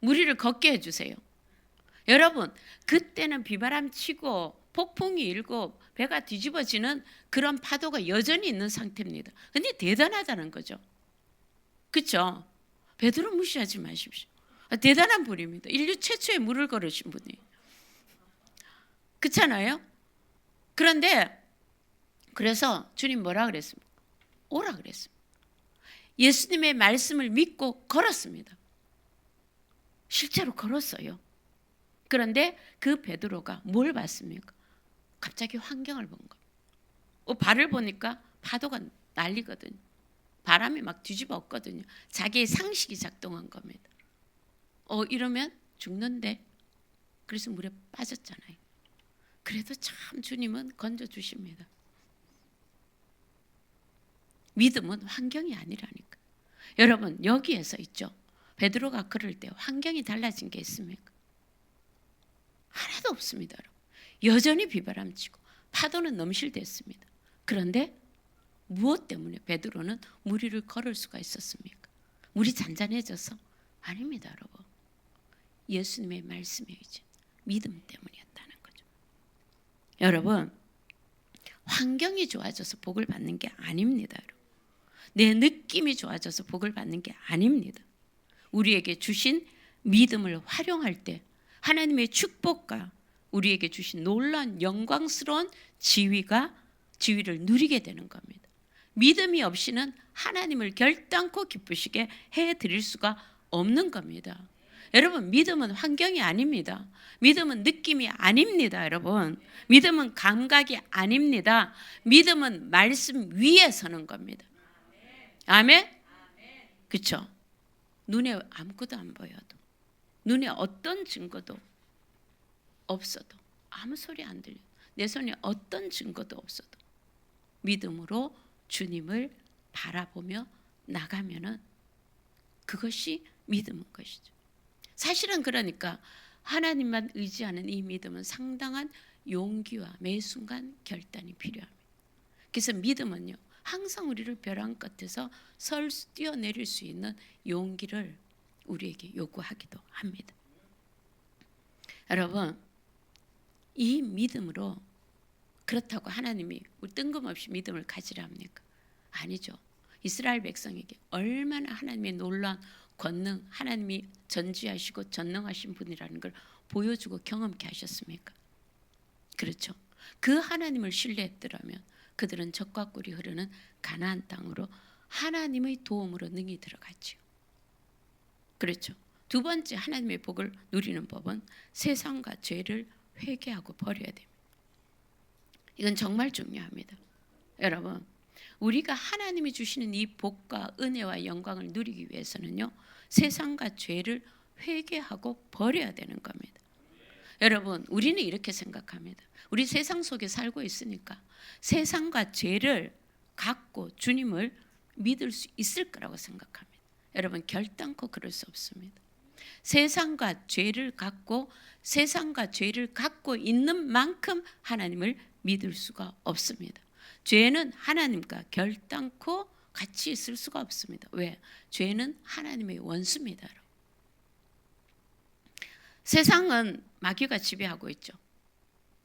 무리를 걷게 해주세요. 여러분, 그때는 비바람 치고 폭풍이 일고 배가 뒤집어지는 그런 파도가 여전히 있는 상태입니다. 근데 대단하다는 거죠. 그렇죠? 베드로 무시하지 마십시오. 대단한 분입니다. 인류 최초의 물을 걸으신 분이에요. 그렇잖아요? 그런데 그래서 주님 뭐라 그랬습니까? 오라 그랬습니다. 예수님의 말씀을 믿고 걸었습니다. 실제로 걸었어요. 그런데 그 베드로가 뭘 봤습니까? 갑자기 환경을 본 거예요. 발을 보니까 파도가 난리거든요. 바람이 막 뒤집어 엎거든요. 자기의 상식이 작동한 겁니다. 이러면 죽는데. 그래서 물에 빠졌잖아요. 그래도 참 주님은 건져주십니다. 믿음은 환경이 아니라니까. 여러분 여기에서 있죠. 베드로가 그럴 때 환경이 달라진 게 있습니까? 하나도 없습니다. 여러분. 여전히 비바람치고 파도는 넘실댔습니다. 그런데 무엇 때문에 베드로는 물 위를 걸을 수가 있었습니까? 물이 잔잔해져서? 아닙니다. 여러분. 예수님의 말씀에 의지 믿음 때문이었다는 거죠. 여러분 환경이 좋아져서 복을 받는 게 아닙니다. 여러분. 내 느낌이 좋아져서 복을 받는 게 아닙니다. 우리에게 주신 믿음을 활용할 때 하나님의 축복과 우리에게 주신 놀라운 영광스러운 지위를 누리게 되는 겁니다. 믿음이 없이는 하나님을 결단코 기쁘시게 해드릴 수가 없는 겁니다. 여러분 믿음은 환경이 아닙니다. 믿음은 느낌이 아닙니다. 여러분 믿음은 감각이 아닙니다. 믿음은 말씀 위에 서는 겁니다. 아멘? 그렇죠? 눈에 아무것도 안 보여도 눈에 어떤 증거도 없어도 아무 소리 안 들려 내 손에 어떤 증거도 없어도 믿음으로 주님을 바라보며 나가면은 그것이 믿음인 것이죠. 사실은 그러니까 하나님만 의지하는 이 믿음은 상당한 용기와 매 순간 결단이 필요합니다. 그래서 믿음은요 항상 우리를 벼랑 끝에서 뛰어내릴 수 있는 용기를 우리에게 요구하기도 합니다. 여러분 이 믿음으로 그렇다고 하나님이 뜬금없이 믿음을 가지라 합니까? 아니죠. 이스라엘 백성에게 얼마나 하나님의 놀라운 권능, 하나님이 전지하시고 전능하신 분이라는 걸 보여주고 경험케 하셨습니까? 그렇죠. 그 하나님을 신뢰했더라면 그들은 적과 꿀이 흐르는 가나안 땅으로 하나님의 도움으로 능히 들어갔지요. 그렇죠. 두 번째 하나님의 복을 누리는 법은 세상과 죄를 회개하고 버려야 됩니다. 이건 정말 중요합니다. 여러분 우리가 하나님이 주시는 이 복과 은혜와 영광을 누리기 위해서는요 세상과 죄를 회개하고 버려야 되는 겁니다. 여러분 우리는 이렇게 생각합니다. 우리 세상 속에 살고 있으니까 세상과 죄를 갖고 주님을 믿을 수 있을 거라고 생각합니다. 여러분 결단코 그럴 수 없습니다. 세상과 죄를 갖고 있는 만큼 하나님을 믿을 수가 없습니다. 죄는 하나님과 결단코 같이 있을 수가 없습니다. 왜? 죄는 하나님의 원수입니다. 세상은 마귀가 지배하고 있죠.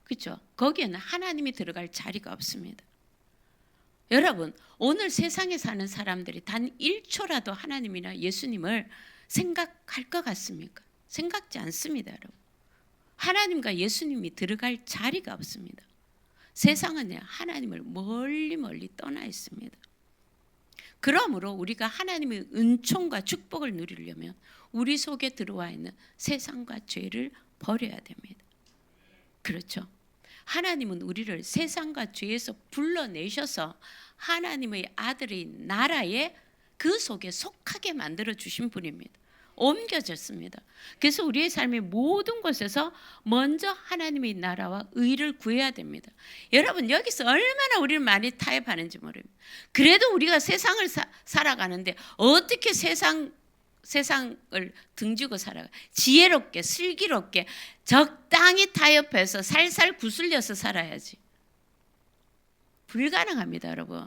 그렇죠? 거기에는 하나님이 들어갈 자리가 없습니다. 여러분 오늘 세상에 사는 사람들이 단 1초라도 하나님이나 예수님을 생각할 것 같습니까? 생각지 않습니다. 여러분. 하나님과 예수님이 들어갈 자리가 없습니다. 세상은 하나님을 멀리 떠나 있습니다. 그러므로 우리가 하나님의 은총과 축복을 누리려면 우리 속에 들어와 있는 세상과 죄를 버려야 됩니다. 그렇죠? 하나님은 우리를 세상과 죄에서 불러내셔서 하나님의 아들의 나라에 그 속에 속하게 만들어 주신 분입니다. 옮겨졌습니다. 그래서 우리의 삶의 모든 곳에서 먼저 하나님의 나라와 의를 구해야 됩니다. 여러분 여기서 얼마나 우리를 많이 타협하는지 모릅니다. 그래도 우리가 세상을 살아가는데 어떻게 세상을 등지고 살아가? 지혜롭게 슬기롭게 적당히 타협해서 살살 구슬려서 살아야지. 불가능합니다. 여러분.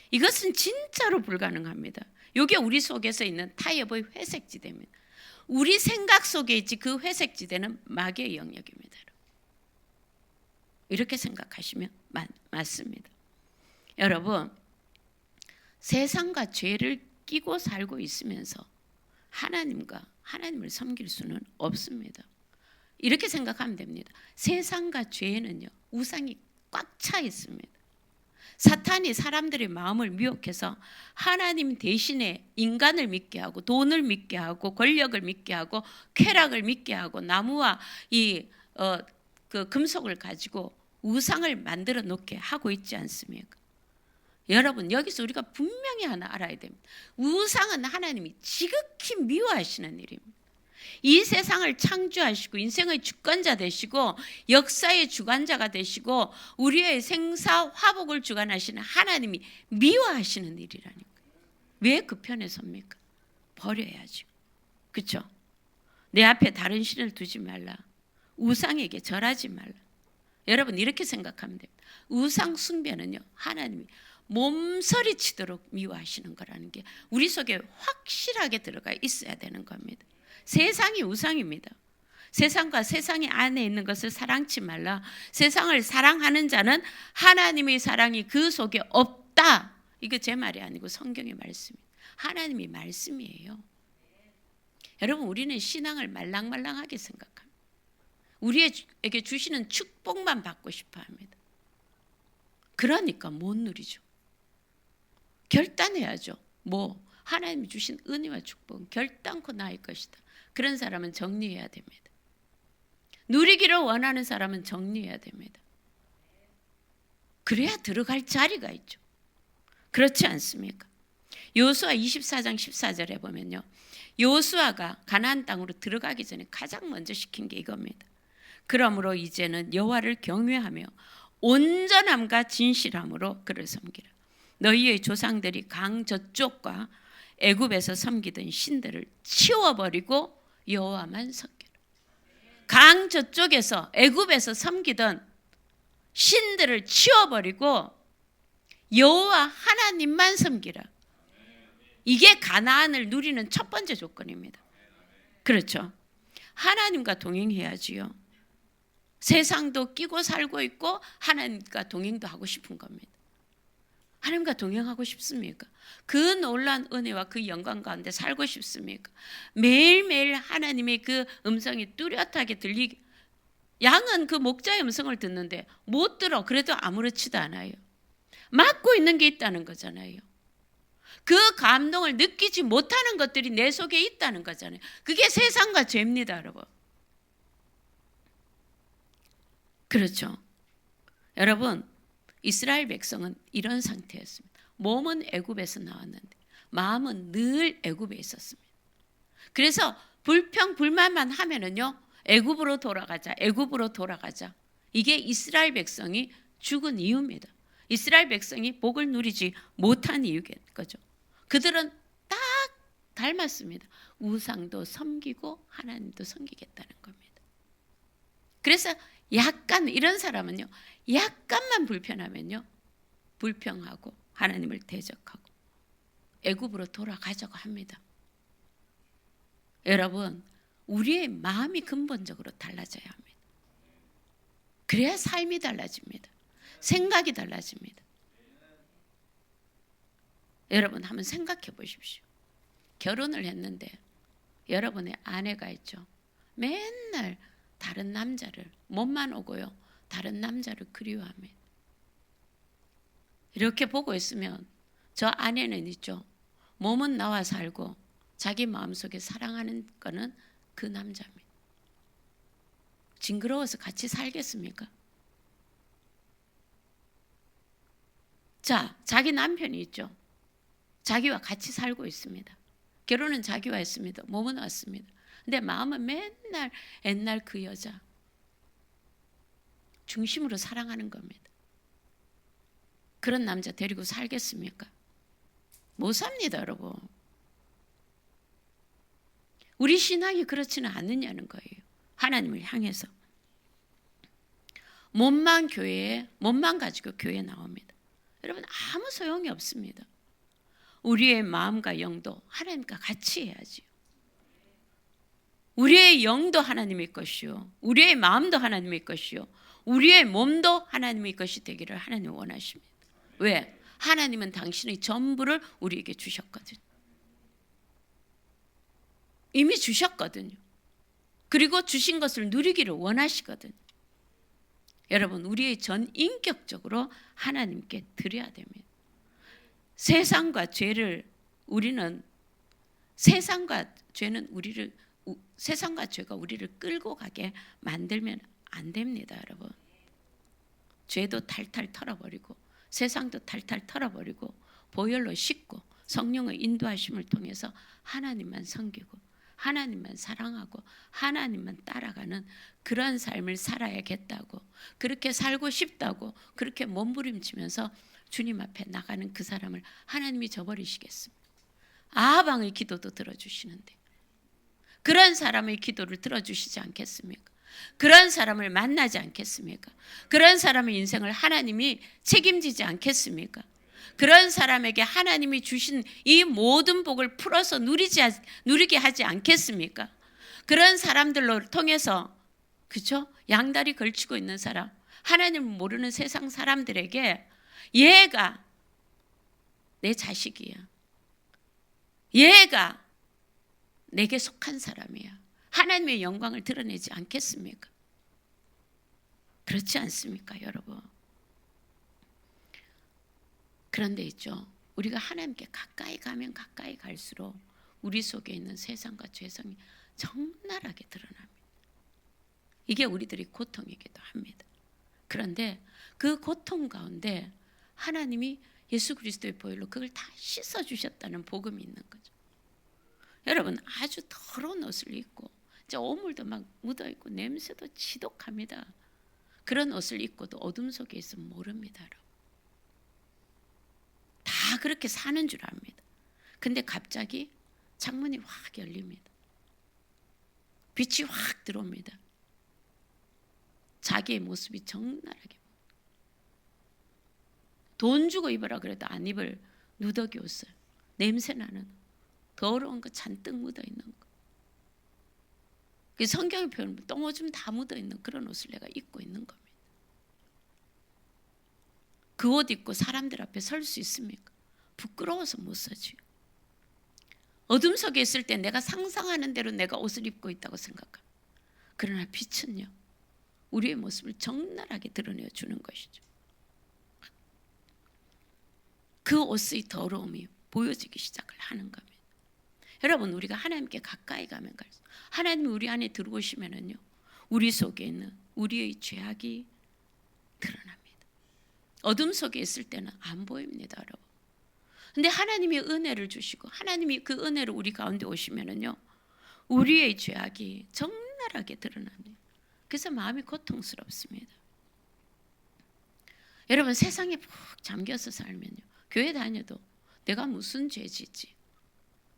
이것은 진짜로 불가능합니다. 이게 우리 속에서 있는 타협의 회색지대입니다. 우리 생각 속에 있지 그 회색지대는 마귀의 영역입니다. 이렇게 생각하시면 맞습니다. 여러분 세상과 죄를 끼고 살고 있으면서 하나님을 섬길 수는 없습니다. 이렇게 생각하면 됩니다. 세상과 죄에는요 우상이 꽉 차 있습니다. 사탄이 사람들의 마음을 미혹해서 하나님 대신에 인간을 믿게 하고 돈을 믿게 하고 권력을 믿게 하고 쾌락을 믿게 하고 나무와 그 금속을 가지고 우상을 만들어 놓게 하고 있지 않습니까? 여러분, 여기서 우리가 분명히 하나 알아야 됩니다. 우상은 하나님이 지극히 미워하시는 일입니다. 이 세상을 창조하시고 인생의 주권자 되시고 역사의 주관자가 되시고 우리의 생사 화복을 주관하시는 하나님이 미워하시는 일이라니까. 왜 그 편에 섭니까? 버려야죠. 그렇죠? 내 앞에 다른 신을 두지 말라. 우상에게 절하지 말라. 여러분, 이렇게 생각하면 됩니다. 우상 숭배는요, 하나님이 몸서리치도록 미워하시는 거라는 게 우리 속에 확실하게 들어가 있어야 되는 겁니다. 세상이 우상입니다. 세상과 세상의 안에 있는 것을 사랑치 말라. 세상을 사랑하는 자는 하나님의 사랑이 그 속에 없다. 이거 제 말이 아니고 성경의 말씀입니다. 하나님의 말씀이에요. 여러분, 우리는 신앙을 말랑말랑하게 생각합니다. 우리에게 주시는 축복만 받고 싶어 합니다. 그러니까 못 누리죠. 결단해야죠. 하나님이 주신 은혜와 축복은 결단코 나의 것이다. 그런 사람은 정리해야 됩니다. 누리기를 원하는 사람은 정리해야 됩니다. 그래야 들어갈 자리가 있죠. 그렇지 않습니까? 여호수아 24장 14절에 보면요, 여호수아가 가나안 땅으로 들어가기 전에 가장 먼저 시킨 게 이겁니다. 그러므로 이제는 여호와를 경외하며 온전함과 진실함으로 그를 섬기라. 너희의 조상들이 강 저쪽과 애굽에서 섬기던 신들을 치워버리고 여호와만 섬기라. 강 저쪽에서 애굽에서 섬기던 신들을 치워버리고 여호와 하나님만 섬기라. 이게 가나안을 누리는 첫 번째 조건입니다. 그렇죠? 하나님과 동행해야지요. 세상도 끼고 살고 있고 하나님과 동행도 하고 싶은 겁니다. 하나님과 동행하고 싶습니까? 그 놀라운 은혜와 그 영광 가운데 살고 싶습니까? 매일매일 하나님의 그 음성이 뚜렷하게 들리기. 양은 그 목자의 음성을 듣는데 못 들어. 그래도 아무렇지도 않아요. 막고 있는 게 있다는 거잖아요. 그 감동을 느끼지 못하는 것들이 내 속에 있다는 거잖아요. 그게 세상과 죄입니다, 여러분. 그렇죠? 여러분, 이스라엘 백성은 이런 상태였습니다. 몸은 애굽에서 나왔는데 마음은 늘 애굽에 있었습니다. 그래서 불평 불만만 하면은요, 애굽으로 돌아가자, 애굽으로 돌아가자. 이게 이스라엘 백성이 죽은 이유입니다. 이스라엘 백성이 복을 누리지 못한 이유겠죠. 그들은 딱 닮았습니다. 우상도 섬기고 하나님도 섬기겠다는 겁니다. 그래서 약간 이런 사람은요, 약간만 불편하면요, 불평하고 하나님을 대적하고 애굽으로 돌아가자고 합니다. 여러분, 우리의 마음이 근본적으로 달라져야 합니다. 그래야 삶이 달라집니다. 생각이 달라집니다. 여러분, 한번 생각해 보십시오. 결혼을 했는데 여러분의 아내가 있죠. 맨날 다른 남자를, 몸만 오고요, 다른 남자를 그리워합니다. 이렇게 보고 있으면 저 아내는 있죠. 몸은 나와 살고 자기 마음속에 사랑하는 거는 그 남자입니다. 징그러워서 같이 살겠습니까? 자, 자기 남편이 있죠. 자기와 같이 살고 있습니다. 결혼은 자기와 했습니다. 몸은 왔습니다. 근데 마음은 맨날 옛날 그 여자 중심으로 사랑하는 겁니다. 그런 남자 데리고 살겠습니까? 못 삽니다, 여러분. 우리 신앙이 그렇지는 않느냐는 거예요. 하나님을 향해서. 몸만 가지고 교회에 나옵니다. 여러분, 아무 소용이 없습니다. 우리의 마음과 영도 하나님과 같이 해야지요. 우리의 영도 하나님의 것이요, 우리의 마음도 하나님의 것이요, 우리의 몸도 하나님의 것이 되기를 하나님 원하십니다. 왜? 하나님은 당신의 전부를 우리에게 주셨거든요. 이미 주셨거든요. 그리고 주신 것을 누리기를 원하시거든요. 여러분, 우리의 전 인격적으로 하나님께 드려야 됩니다. 세상과 죄가 우리를 끌고 가게 만들면 안 됩니다, 여러분. 죄도 탈탈 털어버리고 세상도 탈탈 털어버리고 보혈로 씻고 성령의 인도하심을 통해서 하나님만 섬기고 하나님만 사랑하고 하나님만 따라가는 그런 삶을 살아야겠다고, 그렇게 살고 싶다고 그렇게 몸부림치면서 주님 앞에 나가는 그 사람을 하나님이 저버리시겠습니까? 아방의 기도도 들어주시는데 그런 사람의 기도를 들어주시지 않겠습니까? 그런 사람을 만나지 않겠습니까? 그런 사람의 인생을 하나님이 책임지지 않겠습니까? 그런 사람에게 하나님이 주신 이 모든 복을 풀어서 누리게 하지 않겠습니까? 그런 사람들로 통해서, 그렇죠? 양다리 걸치고 있는 사람, 하나님을 모르는 세상 사람들에게 얘가 내 자식이야, 얘가 내게 속한 사람이야, 하나님의 영광을 드러내지 않겠습니까? 그렇지 않습니까, 여러분? 그런데 있죠, 우리가 하나님께 가까이 가면 가까이 갈수록 우리 속에 있는 세상과 죄성이 적나라하게 드러납니다. 이게 우리들이 고통이기도 합니다. 그런데 그 고통 가운데 하나님이 예수 그리스도의 보혈로 그걸 다 씻어주셨다는 복음이 있는 거죠. 여러분, 아주 더러운 옷을 입고 오물도 막 묻어있고 냄새도 지독합니다. 그런 옷을 입고도 어둠 속에 있으면 모릅니다. 여러분. 다 그렇게 사는 줄 압니다. 근데 갑자기 창문이 확 열립니다. 빛이 확 들어옵니다. 자기의 모습이 적나라하게, 돈 주고 입으라 그래도 안 입을 누더기 옷을, 냄새나는 더러운 거 잔뜩 묻어있는 거, 성경의 표현은 똥오줌 다 묻어있는 그런 옷을 내가 입고 있는 겁니다. 그 옷 입고 사람들 앞에 설 수 있습니까? 부끄러워서 못 서지요. 어둠 속에 있을 때 내가 상상하는 대로 내가 옷을 입고 있다고 생각합니다. 그러나 빛은요, 우리의 모습을 적나라하게 드러내어 주는 것이죠. 그 옷의 더러움이 보여지기 시작을 하는 겁니다. 여러분, 우리가 하나님께 가까이 가면 갈수록 하나님이 우리 안에 들어오시면은요, 우리 속에 있는 우리의 죄악이 드러납니다. 어둠 속에 있을 때는 안 보입니다, 여러분. 근데 하나님이 은혜를 주시고 하나님이 그 은혜로 우리 가운데 오시면은요, 우리의 죄악이 적나라하게 드러납니다. 그래서 마음이 고통스럽습니다. 여러분, 세상에 푹 잠겨서 살면요, 교회 다녀도 내가 무슨 죄 짓지,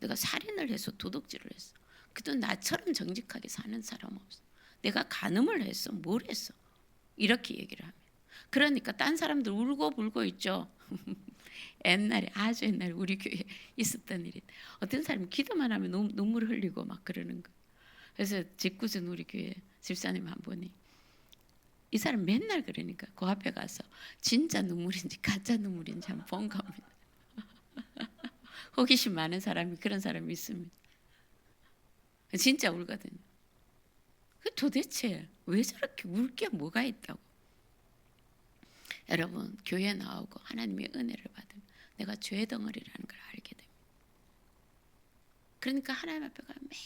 내가 살인을 해서 도둑질을 했어, 그래도 나처럼 정직하게 사는 사람 없어, 내가 간음을 했어, 뭘 했어, 이렇게 얘기를 합니다. 그러니까 딴 사람들 울고 불고 있죠. 옛날에, 아주 옛날에 우리 교회에 있었던 일이, 어떤 사람이 기도만 하면 눈물 흘리고 막 그러는 거. 그래서 직구전 우리 교회 집사님 한 분이, 이 사람 맨날 그러니까 그 앞에 가서 진짜 눈물인지 가짜 눈물인지 한번 본 겁니다. 호기심 많은 사람이, 그런 사람이 있습니다. 진짜 울거든요. 도대체 왜 저렇게 울 게 뭐가 있다고. 여러분, 교회 나오고 하나님의 은혜를 받으면 내가 죄 덩어리라는 걸 알게 됩니다. 그러니까 하나님 앞에 가면 매일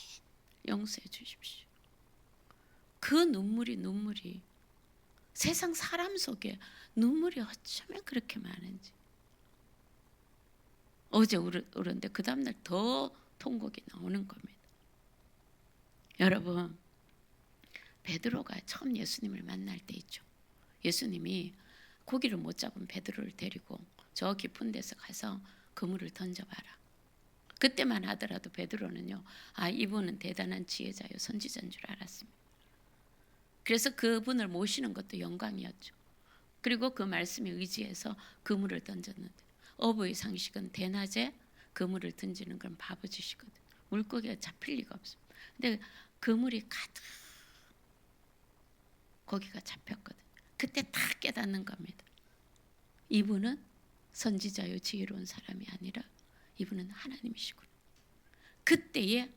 용서해 주십시오. 그 눈물이 세상 사람 속에 눈물이 어쩌면 그렇게 많은지. 어제 울었는데 그 다음날 더 통곡이 나오는 겁니다. 여러분, 베드로가 처음 예수님을 만날 때 있죠. 예수님이 고기를 못 잡은 베드로를 데리고 저 깊은 데서 가서 그물을 던져봐라. 그때만 하더라도 베드로는요, 아, 이분은 대단한 지혜자요, 선지자인 줄 알았습니다. 그래서 그분을 모시는 것도 영광이었죠. 그리고 그 말씀에 의지해서 그물을 던졌는데, 어부의 상식은 대낮에 그물을 던지는 건 바보짓이거든. 물고기가 잡힐 리가 없습니다. 근데 그물이 가득 고기가 잡혔거든. 그때 딱 깨닫는 겁니다. 이분은 선지자요 지혜로운 사람이 아니라 이분은 하나님이시구나. 그때에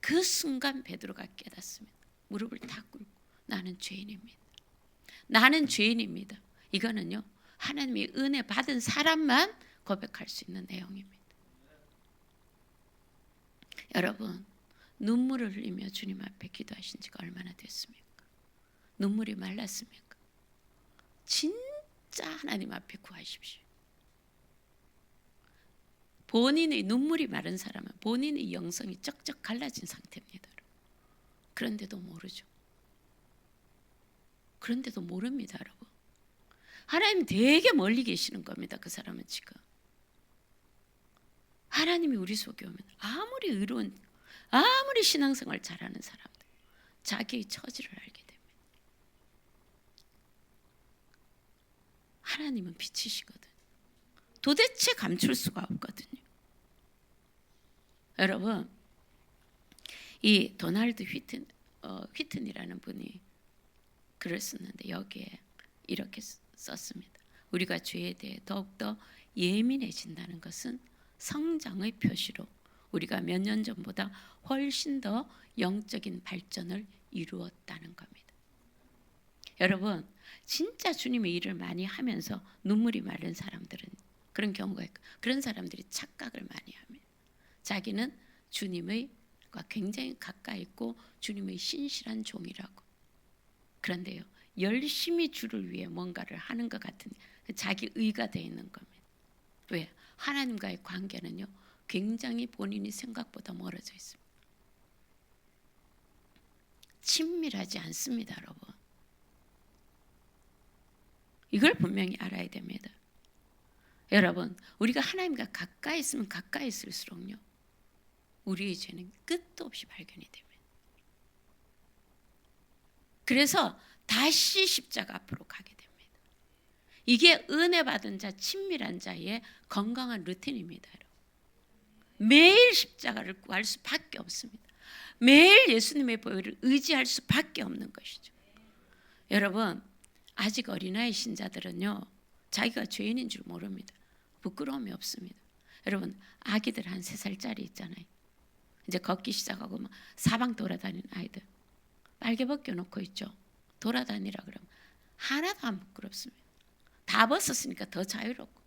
그 순간 베드로가 깨닫습니다. 무릎을 탁 꿇고 나는 죄인입니다. 나는 죄인입니다. 이거는요, 하나님의 은혜 받은 사람만 고백할 수 있는 내용입니다. 여러분, 눈물을 흘리며 주님 앞에 기도하신 지가 얼마나 됐습니까? 눈물이 말랐습니까? 진짜 하나님 앞에 구하십시오. 본인의 눈물이 마른 사람은 본인의 영성이 쩍쩍 갈라진 상태입니다. 그런데도 모르죠. 그런데도 모릅니다, 여러분. 하나님 되게 멀리 계시는 겁니다. 그 사람은 지금. 하나님이 우리 속에 오면 아무리 의로운, 아무리 신앙생활 잘하는 사람들 자기의 처지를 알게 됩니다. 하나님은 빛이시거든요. 도대체 감출 수가 없거든요. 여러분, 이 도널드 휘튼이라는 분이 글을 썼는데 여기에 이렇게 썼습니다. 우리가 죄에 대해 더욱더 예민해진다는 것은 성장의 표시로 우리가 몇 년 전보다 훨씬 더 영적인 발전을 이루었다는 겁니다. 여러분, 진짜 주님의 일을 많이 하면서 눈물이 마른 사람들은 그런 경우가 있고, 그런 사람들이 착각을 많이 합니다. 자기는 주님과 굉장히 가까이 있고 주님의 신실한 종이라고. 그런데요, 열심히 주를 위해 뭔가를 하는 것 같은 자기 의가 되어 있는 겁니다. 왜? 하나님과의 관계는요, 굉장히 본인이 생각보다 멀어져 있습니다. 친밀하지 않습니다, 여러분. 이걸 분명히 알아야 됩니다. 여러분, 우리가 하나님과 가까이 있으면 가까이 있을수록요, 우리의 죄는 끝도 없이 발견이 됩니다. 그래서 다시 십자가 앞으로 가게 됩니다. 이게 은혜 받은 자, 친밀한 자의 건강한 루틴입니다. 매일 십자가를 구할 수밖에 없습니다. 매일 예수님의 보혈을 의지할 수밖에 없는 것이죠. 여러분, 아직 어린아이 신자들은요, 자기가 죄인인 줄 모릅니다. 부끄러움이 없습니다. 여러분, 아기들 한 3살짜리 있잖아요. 이제 걷기 시작하고 막 사방 돌아다니는 아이들, 빨개 벗겨놓고 있죠. 돌아다니라 그러면 하나도 안 부끄럽습니다. 다 벗었으니까 더 자유롭고,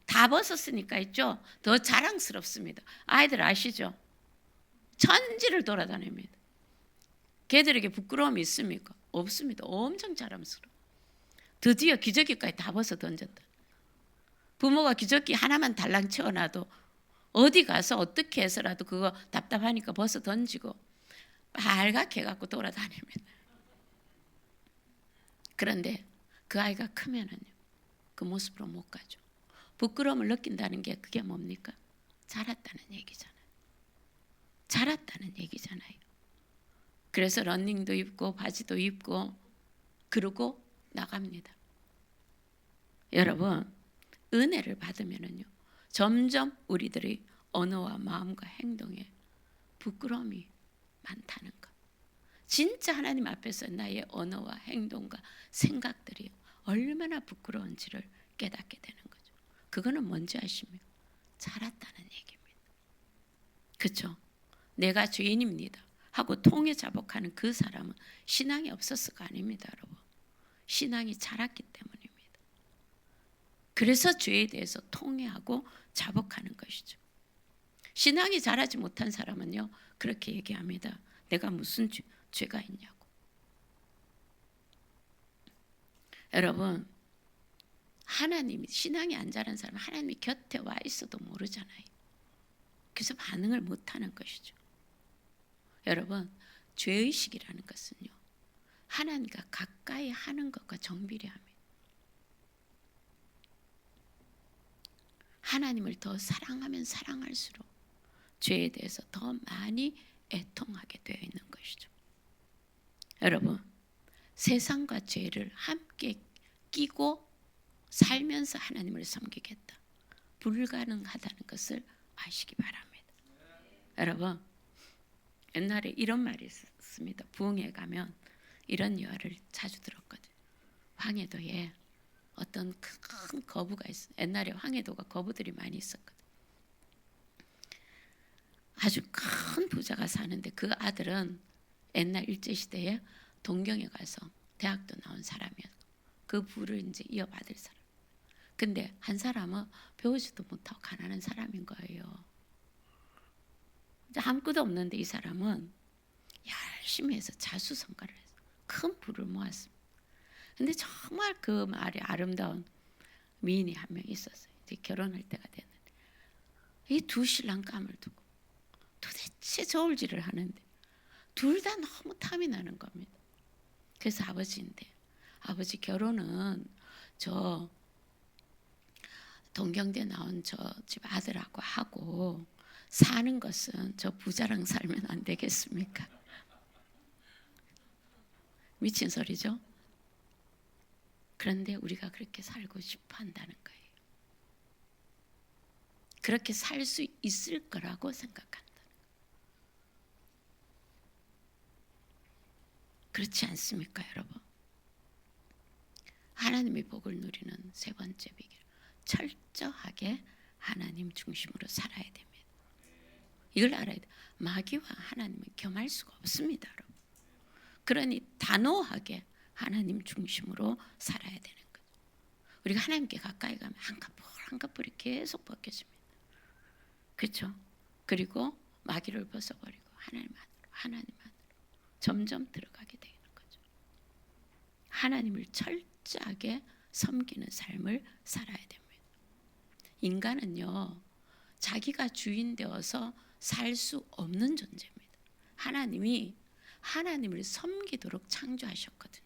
다 벗었으니까 있죠, 더 자랑스럽습니다. 아이들 아시죠? 천지를 돌아다닙니다. 걔들에게 부끄러움이 있습니까? 없습니다. 엄청 자랑스러워. 드디어 기저귀까지 다 벗어 던졌다. 부모가 기저귀 하나만 달랑 채워놔도 어디 가서 어떻게 해서라도 그거 답답하니까 벗어 던지고 빨갛게 해갖고 돌아다닙니다. 그런데 그 아이가 크면은요, 그 모습으로 못 가죠. 부끄러움을 느낀다는 게 그게 뭡니까? 자랐다는 얘기잖아요. 자랐다는 얘기잖아요. 그래서 러닝도 입고 바지도 입고 그러고 나갑니다. 여러분, 은혜를 받으면은요, 점점 우리들의 언어와 마음과 행동에 부끄러움이 많다는 것. 진짜 하나님 앞에서 나의 언어와 행동과 생각들이 얼마나 부끄러운지를 깨닫게 되는 거죠. 그거는 뭔지 아십니까? 자랐다는 얘기입니다. 그렇죠? 내가 죄인입니다 하고 통에 자복하는 그 사람은 신앙이 없었을까? 아닙니다, 여러분. 신앙이 자랐기 때문입니다. 그래서 죄에 대해서 통회하고 자복하는 것이죠. 신앙이 자라지 못한 사람은요, 그렇게 얘기합니다. 내가 무슨 죄가 있냐고. 여러분, 하나님이, 신앙이 안 자란 사람은 하나님이 곁에 와 있어도 모르잖아요. 그래서 반응을 못하는 것이죠. 여러분, 죄의식이라는 것은요, 하나님과 가까이 하는 것과 정비례합니다. 하나님을 더 사랑하면 사랑할수록 죄에 대해서 더 많이 애통하게 되어 있는 것이죠. 여러분, 세상과 죄를 함께 끼고 살면서 하나님을 섬기겠다, 불가능하다는 것을 아시기 바랍니다. 여러분, 옛날에 이런 말이 있었습니다. 부흥회 가면 이런 유화를 자주 들었거든요. 황해도에 어떤 큰 거부가 있어요. 옛날에 황해도가 거부들이 많이 있었거든요. 아주 큰 부자가 사는데 그 아들은 옛날 일제시대에 동경에 가서 대학도 나온 사람이었고 그 부를 이제 이어받을 사람. 근데 한 사람은 배우지도 못하고 가난한 사람인 거예요. 아무것도 없는데 이 사람은 열심히 해서 자수성가를 해서 큰 부를 모았습니다. 근데 정말 그 말이 아름다운 미인이 한 명 있었어요. 이제 결혼할 때가 됐는데 이 두 신랑감을 두고 도대체 저울질을 하는데 둘 다 너무 탐이 나는 겁니다. 그래서 아버지인데 아버지 결혼은 저 동경대 나온 저 집 아들하고 하고 사는 것은 저 부자랑 살면 안 되겠습니까? 미친 소리죠. 그런데 우리가 그렇게 살고 싶어 한다는 거예요. 그렇게 살 수 있을 거라고 생각한다. 그렇지 않습니까, 여러분? 하나님의 복을 누리는 세 번째 비결, 철저하게 하나님 중심으로 살아야 됩니다. 이걸 알아야 돼. 마귀와 하나님은 겸할 수가 없습니다, 여러분. 그러니 단호하게 하나님 중심으로 살아야 되는 거죠. 우리가 하나님께 가까이 가면 한 갑불 한 갑불이 계속 벗겨집니다. 그렇죠? 그리고 마귀를 벗어버리고 하나님 안으로 점점 들어가게 되는 거죠. 하나님을 철저하게 섬기는 삶을 살아야 됩니다. 인간은요, 자기가 주인 되어서 살 수 없는 존재입니다. 하나님이 하나님을 섬기도록 창조하셨거든요.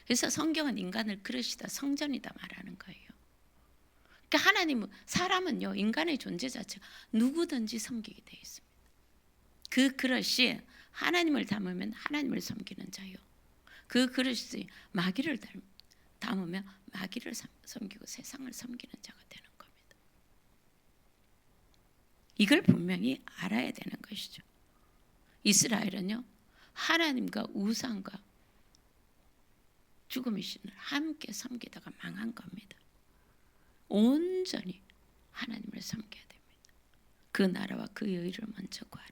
그래서 성경은 인간을 그릇이다, 성전이다 말하는 거예요. 그러니까 하나님은, 사람은요, 인간의 존재 자체가 누구든지 섬기게 되어 있습니다. 그 그릇이 하나님을 담으면 하나님을 섬기는 자요, 그 그릇이 마귀를 담으면 마귀를 섬기고 세상을 섬기는 자가 되는 겁니다. 이걸 분명히 알아야 되는 것이죠. 이스라엘은요, 하나님과 우상과 죽음의 신을 함께 섬기다가 망한 겁니다. 온전히 하나님을 섬겨야 됩니다. 그 나라와 그 의를 먼저 구하라.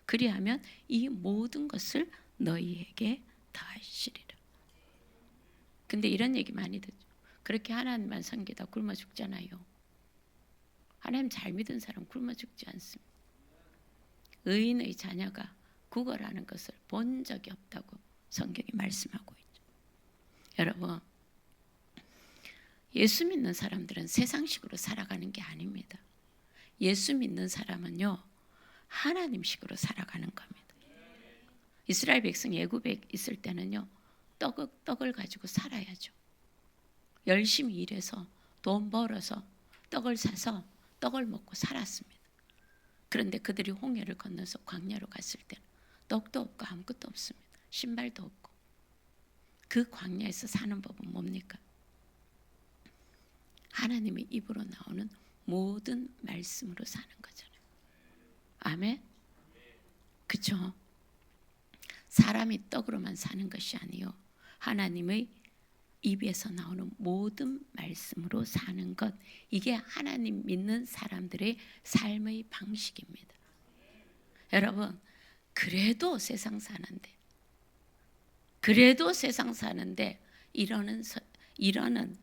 그리하면 이 모든 것을 너희에게 더하시리라. 근데 이런 얘기 많이 듣죠. 그렇게 하나님만 섬기다 굶어 죽잖아요. 하나님 잘 믿은 사람 굶어 죽지 않습니다. 의인의 자녀가 구걸하는 것을 본 적이 없다고 성경이 말씀하고 있죠. 여러분, 예수 믿는 사람들은 세상식으로 살아가는 게 아닙니다. 예수 믿는 사람은요, 하나님식으로 살아가는 겁니다. 이스라엘 백성이 애굽에 있을 때는요, 떡을 가지고 살아야죠. 열심히 일해서 돈 벌어서 떡을 사서 떡을 먹고 살았습니다. 그런데 그들이 홍해를 건너서 광야로 갔을 때는 떡도 없고 아무것도 없습니다. 신발도 없고. 그 광야에서 사는 법은 뭡니까? 하나님의 입으로 나오는 모든 말씀으로 사는 거잖아요. 아멘? 그렇죠? 사람이 떡으로만 사는 것이 아니요, 하나님의 입에서 나오는 모든 말씀으로 사는 것, 이게 하나님 믿는 사람들의 삶의 방식입니다. 여러분, 그래도 세상 사는데 이러는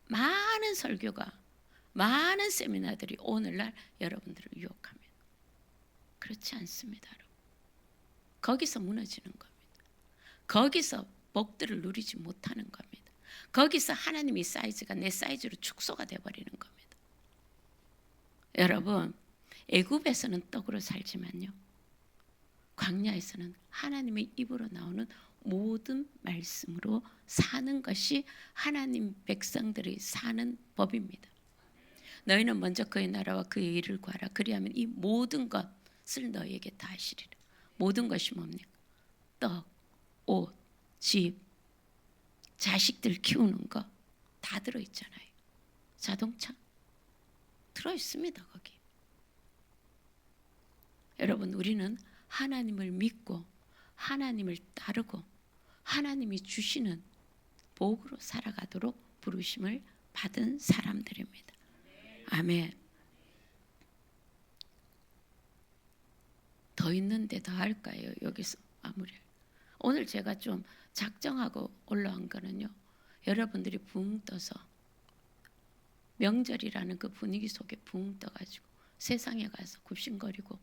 많은 설교가, 많은 세미나들이 오늘날 여러분들을 유혹합니다. 그렇지 않습니다, 여러분. 거기서 무너지는 겁니다. 거기서 복들을 누리지 못하는 겁니다. 거기서 하나님의 사이즈가 내 사이즈로 축소가 되어버리는 겁니다. 여러분, 애굽에서는 떡으로 살지만요, 광야에서는 하나님의 입으로 나오는 모든 말씀으로 사는 것이 하나님 백성들이 사는 법입니다. 너희는 먼저 그의 나라와 그의 의를 구하라. 그리하면 이 모든 것을 너희에게 다 하시리라. 모든 것이 뭡니까? 떡, 옷, 집, 자식들 키우는 거 다 들어있잖아요. 자동차 들어있습니다, 거기. 여러분, 우리는 하나님을 믿고 하나님을 따르고 하나님이 주시는 복으로 살아가도록 부르심을 받은 사람들입니다. 아멘. 더 있는데 더 할까요? 여기서 마무리. 오늘 제가 좀 작정하고 올라온 거는요, 여러분들이 붕 떠서 명절이라는 그 분위기 속에 붕 떠가지고 세상에 가서 굽신거리고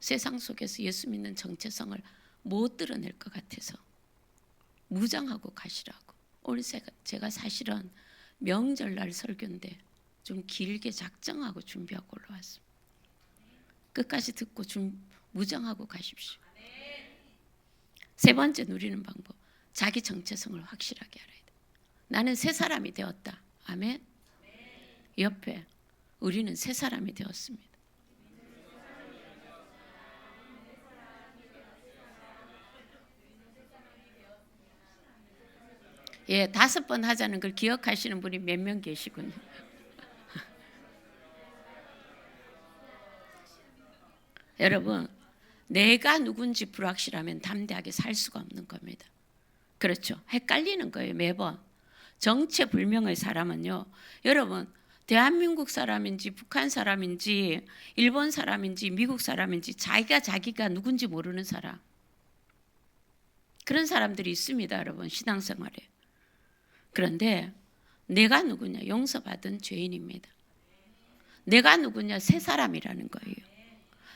세상 속에서 예수 믿는 정체성을 못 드러낼 것 같아서 무장하고 가시라고 오늘 제가 사실은 명절날 설교인데 좀 길게 작정하고 준비하고 올라왔습니다. 끝까지 듣고 무정하고 가십시오. 세 번째 누리는 방법, 자기 정체성을 확실하게 알아야 돼. 나는 새 사람이 되었다. 아멘. 옆에 우리는 새 사람이 되었습니다. 예, 5번 하자는 걸 기억하시는 분이 몇 명 계시군요. 여러분, 내가 누군지 불확실하면 담대하게 살 수가 없는 겁니다. 그렇죠. 헷갈리는 거예요, 매번. 정체불명의 사람은요, 여러분, 대한민국 사람인지 북한 사람인지 일본 사람인지 미국 사람인지 자기가 누군지 모르는 사람, 그런 사람들이 있습니다, 여러분, 신앙생활에. 그런데 내가 누구냐? 용서받은 죄인입니다. 내가 누구냐? 새 사람이라는 거예요.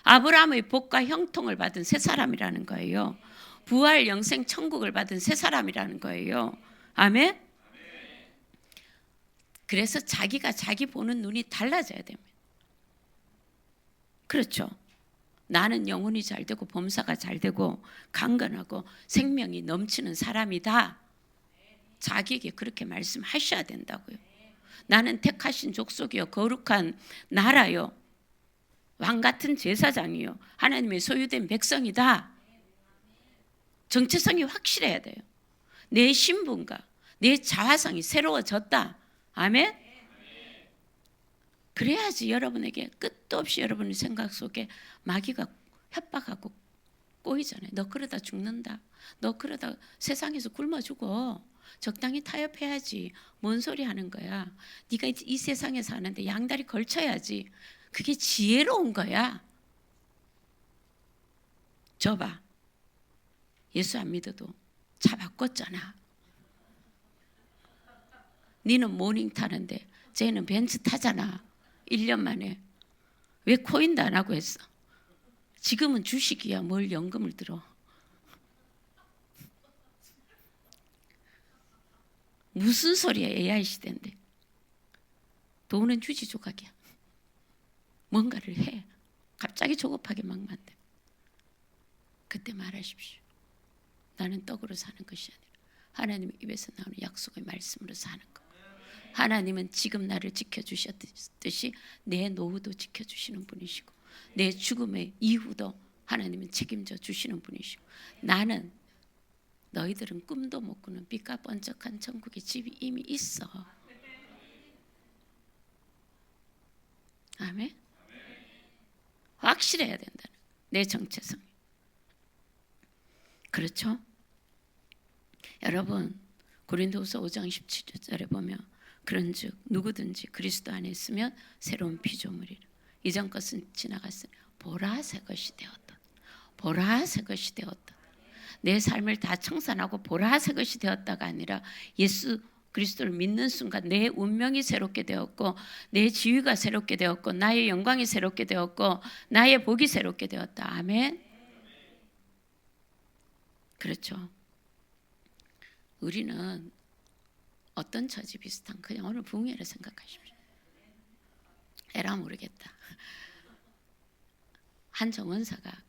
아브라함의 복과 형통을 받은 새 사람이라는 거예요. 부활 영생 천국을 받은 새 사람이라는 거예요. 아멘. 그래서 자기가 자기 보는 눈이 달라져야 됩니다. 그렇죠. 나는 영혼이 잘 되고 범사가 잘 되고 강건하고 생명이 넘치는 사람이다. 자기에게 그렇게 말씀하셔야 된다고요. 나는 택하신 족속이요, 거룩한 나라요, 왕 같은 제사장이요, 하나님의 소유된 백성이다. 정체성이 확실해야 돼요. 내 신분과 내 자화성이 새로워졌다. 아멘. 그래야지 여러분에게 끝도 없이 여러분의 생각 속에 마귀가 협박하고 꼬이잖아요. 너 그러다 죽는다. 너 그러다 세상에서 굶어 죽어. 적당히 타협해야지. 뭔 소리 하는 거야. 네가 이 세상에 사는데 양다리 걸쳐야지. 그게 지혜로운 거야. 봐. 예수 안 믿어도 차 바꿨잖아. 니는 모닝 타는데 쟤는 벤츠 타잖아. 1년 만에. 왜 코인도 안 하고 했어? 지금은 주식이야. 뭘 연금을 들어. 무슨 소리야. AI 시대인데. 돈은 주지 조각이야. 뭔가를 해. 갑자기 조급하게 막 만들. 그때 말하십시오. 나는 떡으로 사는 것이 아니라 하나님의 입에서 나오는 약속의 말씀으로 사는 것. 하나님은 지금 나를 지켜주셨듯이 내 노후도 지켜주시는 분이시고 내 죽음의 이후도 하나님은 책임져 주시는 분이시고 나는 너희들은 꿈도 못 꾸는 빛과 번쩍한 천국의 집이 이미 있어. 아멘. 확실해야 된다는 내 정체성. 그렇죠? 여러분, 고린도후서 5장 17절에 보면 그런즉 누구든지 그리스도 안에 있으면 새로운 피조물이라. 이전 것은 지나갔으니 보라 새 것이 되었다. 보라 새 것이 되었다. 내 삶을 다 청산하고 보라 새 것이 되었다가 아니라 예수 그리스도를 믿는 순간 내 운명이 새롭게 되었고 내 지위가 새롭게 되었고 나의 영광이 새롭게 되었고 나의 복이 새롭게 되었다. 아멘. 그렇죠. 우리는 어떤 처지 비슷한 그냥 오늘 붕괴를 생각하십시오. 에라 모르겠다. 한 정원사가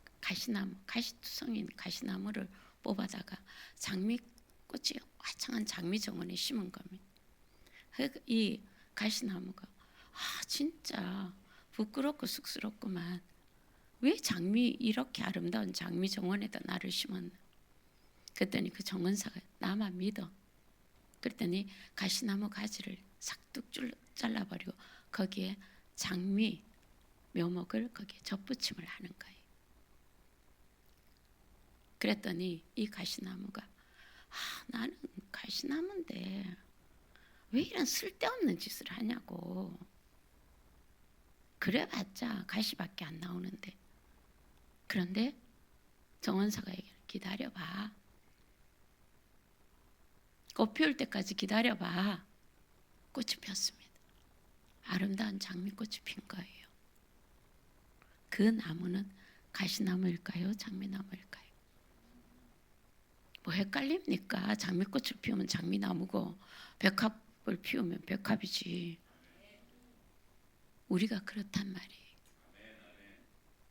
가시투성인 가시나무를 뽑아다가 장미꽃이 화창한 장미 정원에 심은 겁니다. 이 가시나무가 진짜 부끄럽고 쑥스럽구만. 왜 이렇게 아름다운 장미 정원에다 나를 심었나. 그랬더니 그 정원사가 나만 믿어. 그랬더니 가시나무 가지를 싹둑 잘라버리고 거기에 장미 묘목을 거기에 접붙임을 하는 거예요. 그랬더니 이 가시나무가 나는 가시나무인데 왜 이런 쓸데없는 짓을 하냐고. 그래봤자 가시밖에 안 나오는데. 그런데 정원사가 얘기를 기다려봐. 꽃 피울 때까지 기다려봐. 꽃이 폈습니다. 아름다운 장미꽃이 핀 거예요. 그 나무는 가시나무일까요? 장미나무일까요? 뭐 헷갈립니까? 장미꽃을 피우면 장미나무고 백합을 피우면 백합이지. 우리가 그렇단 말이에요.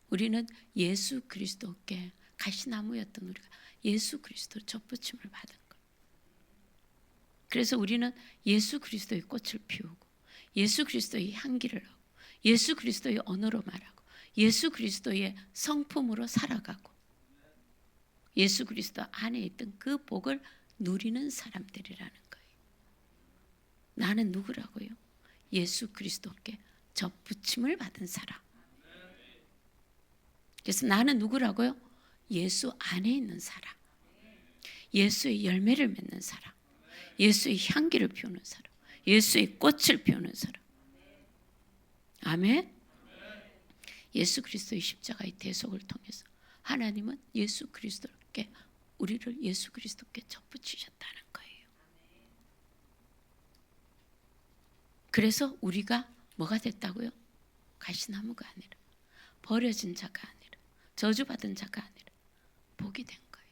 우리는 예수 그리스도께 가시나무였던 우리가 예수 그리스도 접붙임을 받은 거예요. 그래서 우리는 예수 그리스도의 꽃을 피우고 예수 그리스도의 향기를 하고 예수 그리스도의 언어로 말하고 예수 그리스도의 성품으로 살아가고 예수 그리스도 안에 있던 그 복을 누리는 사람들이라는 거예요. 나는 누구라고요? 예수 그리스도께 접붙임을 받은 사람. 그래서 나는 누구라고요? 예수 안에 있는 사람. 예수의 열매를 맺는 사람. 예수의 향기를 피우는 사람. 예수의 꽃을 피우는 사람. 아멘. 예수 그리스도의 십자가의 대속을 통해서 하나님은 예수 그리스도께 우리를 예수 그리스도께 접붙이셨다는 거예요. 그래서 우리가 뭐가 됐다고요? 가시나무가 아니라 버려진 자가 아니라 저주받은 자가 아니라 복이 된 거예요.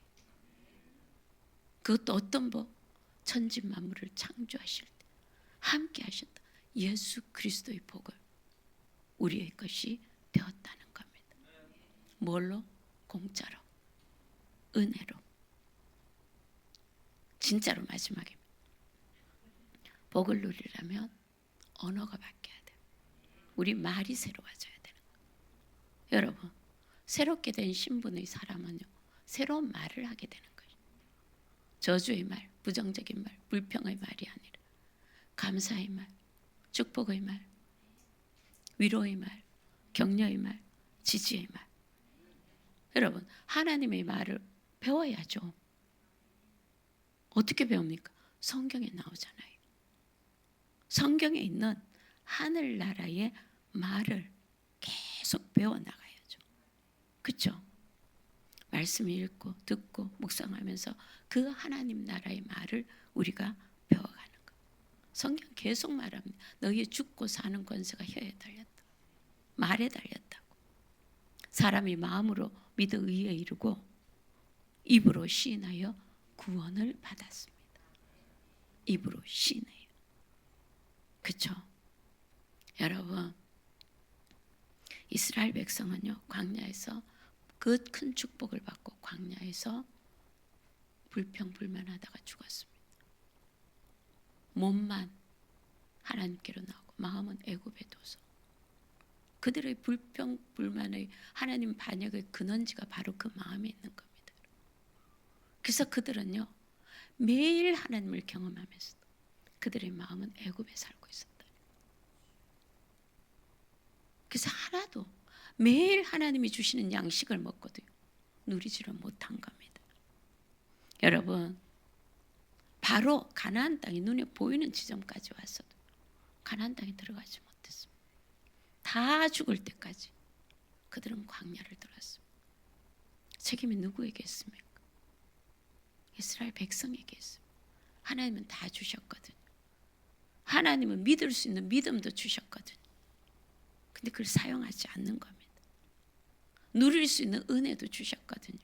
그것도 어떤 복? 천지 만물을 창조하실 때 함께 하셨다. 예수 그리스도의 복을 우리의 것이 되었다는 겁니다. 뭘로? 공짜로, 은혜로. 진짜로 마지막에 복을 누리려면 언어가 바뀌어야 돼요. 우리 말이 새로워져야 되는 거예요. 여러분, 새롭게 된 신분의 사람은요, 새로운 말을 하게 되는 거예요. 저주의 말, 부정적인 말, 불평의 말이 아니라 감사의 말, 축복의 말, 위로의 말, 격려의 말, 지지의 말. 여러분, 하나님의 말을 배워야죠. 어떻게 배웁니까? 성경에 나오잖아요. 성경에 있는 하늘나라의 말을 계속 배워나가야죠. 그렇죠? 말씀 읽고 듣고 묵상하면서 그 하나님 나라의 말을 우리가 배워가는 거. 성경 계속 말합니다. 너희의 죽고 사는 권세가 혀에 달렸다. 말에 달렸다고. 사람이 마음으로 믿어 의에 이르고 입으로 시인하여 구원을 받았습니다. 입으로 시인해요. 그렇죠? 여러분, 이스라엘 백성은요, 광야에서 그 큰 축복을 받고 광야에서 불평불만하다가 죽었습니다. 몸만 하나님께로 나오고 마음은 애굽에 둬서 그들의 불평불만의 하나님 반역의 근원지가 바로 그 마음에 있는 겁니다. 그래서 그들은요, 매일 하나님을 경험하면서 그들의 마음은 애굽에 살고 있었다. 그래서 하나도 매일 하나님이 주시는 양식을 먹고도요, 누리지를 못한 겁니다. 여러분, 바로 가나안 땅이 눈에 보이는 지점까지 왔어도 가나안 땅에 들어가지 못했습니다. 다 죽을 때까지 그들은 광야를 들었습니다. 책임이 누구에게 있습니까? 이스라엘 백성에게 있습니다. 하나님은 다 주셨거든요. 하나님은 믿을 수 있는 믿음도 주셨거든요. 근데 그걸 사용하지 않는 겁니다. 누릴 수 있는 은혜도 주셨거든요.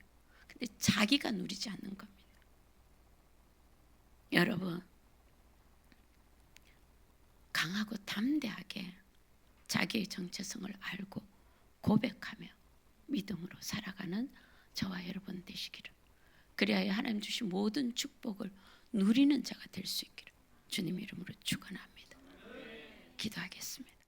근데 자기가 누리지 않는 겁니다. 여러분, 강하고 담대하게 자기의 정체성을 알고 고백하며 믿음으로 살아가는 저와 여러분 되시기를, 그래야 하나님 주신 모든 축복을 누리는 자가 될 수 있기를 주님 이름으로 축원합니다. 기도하겠습니다.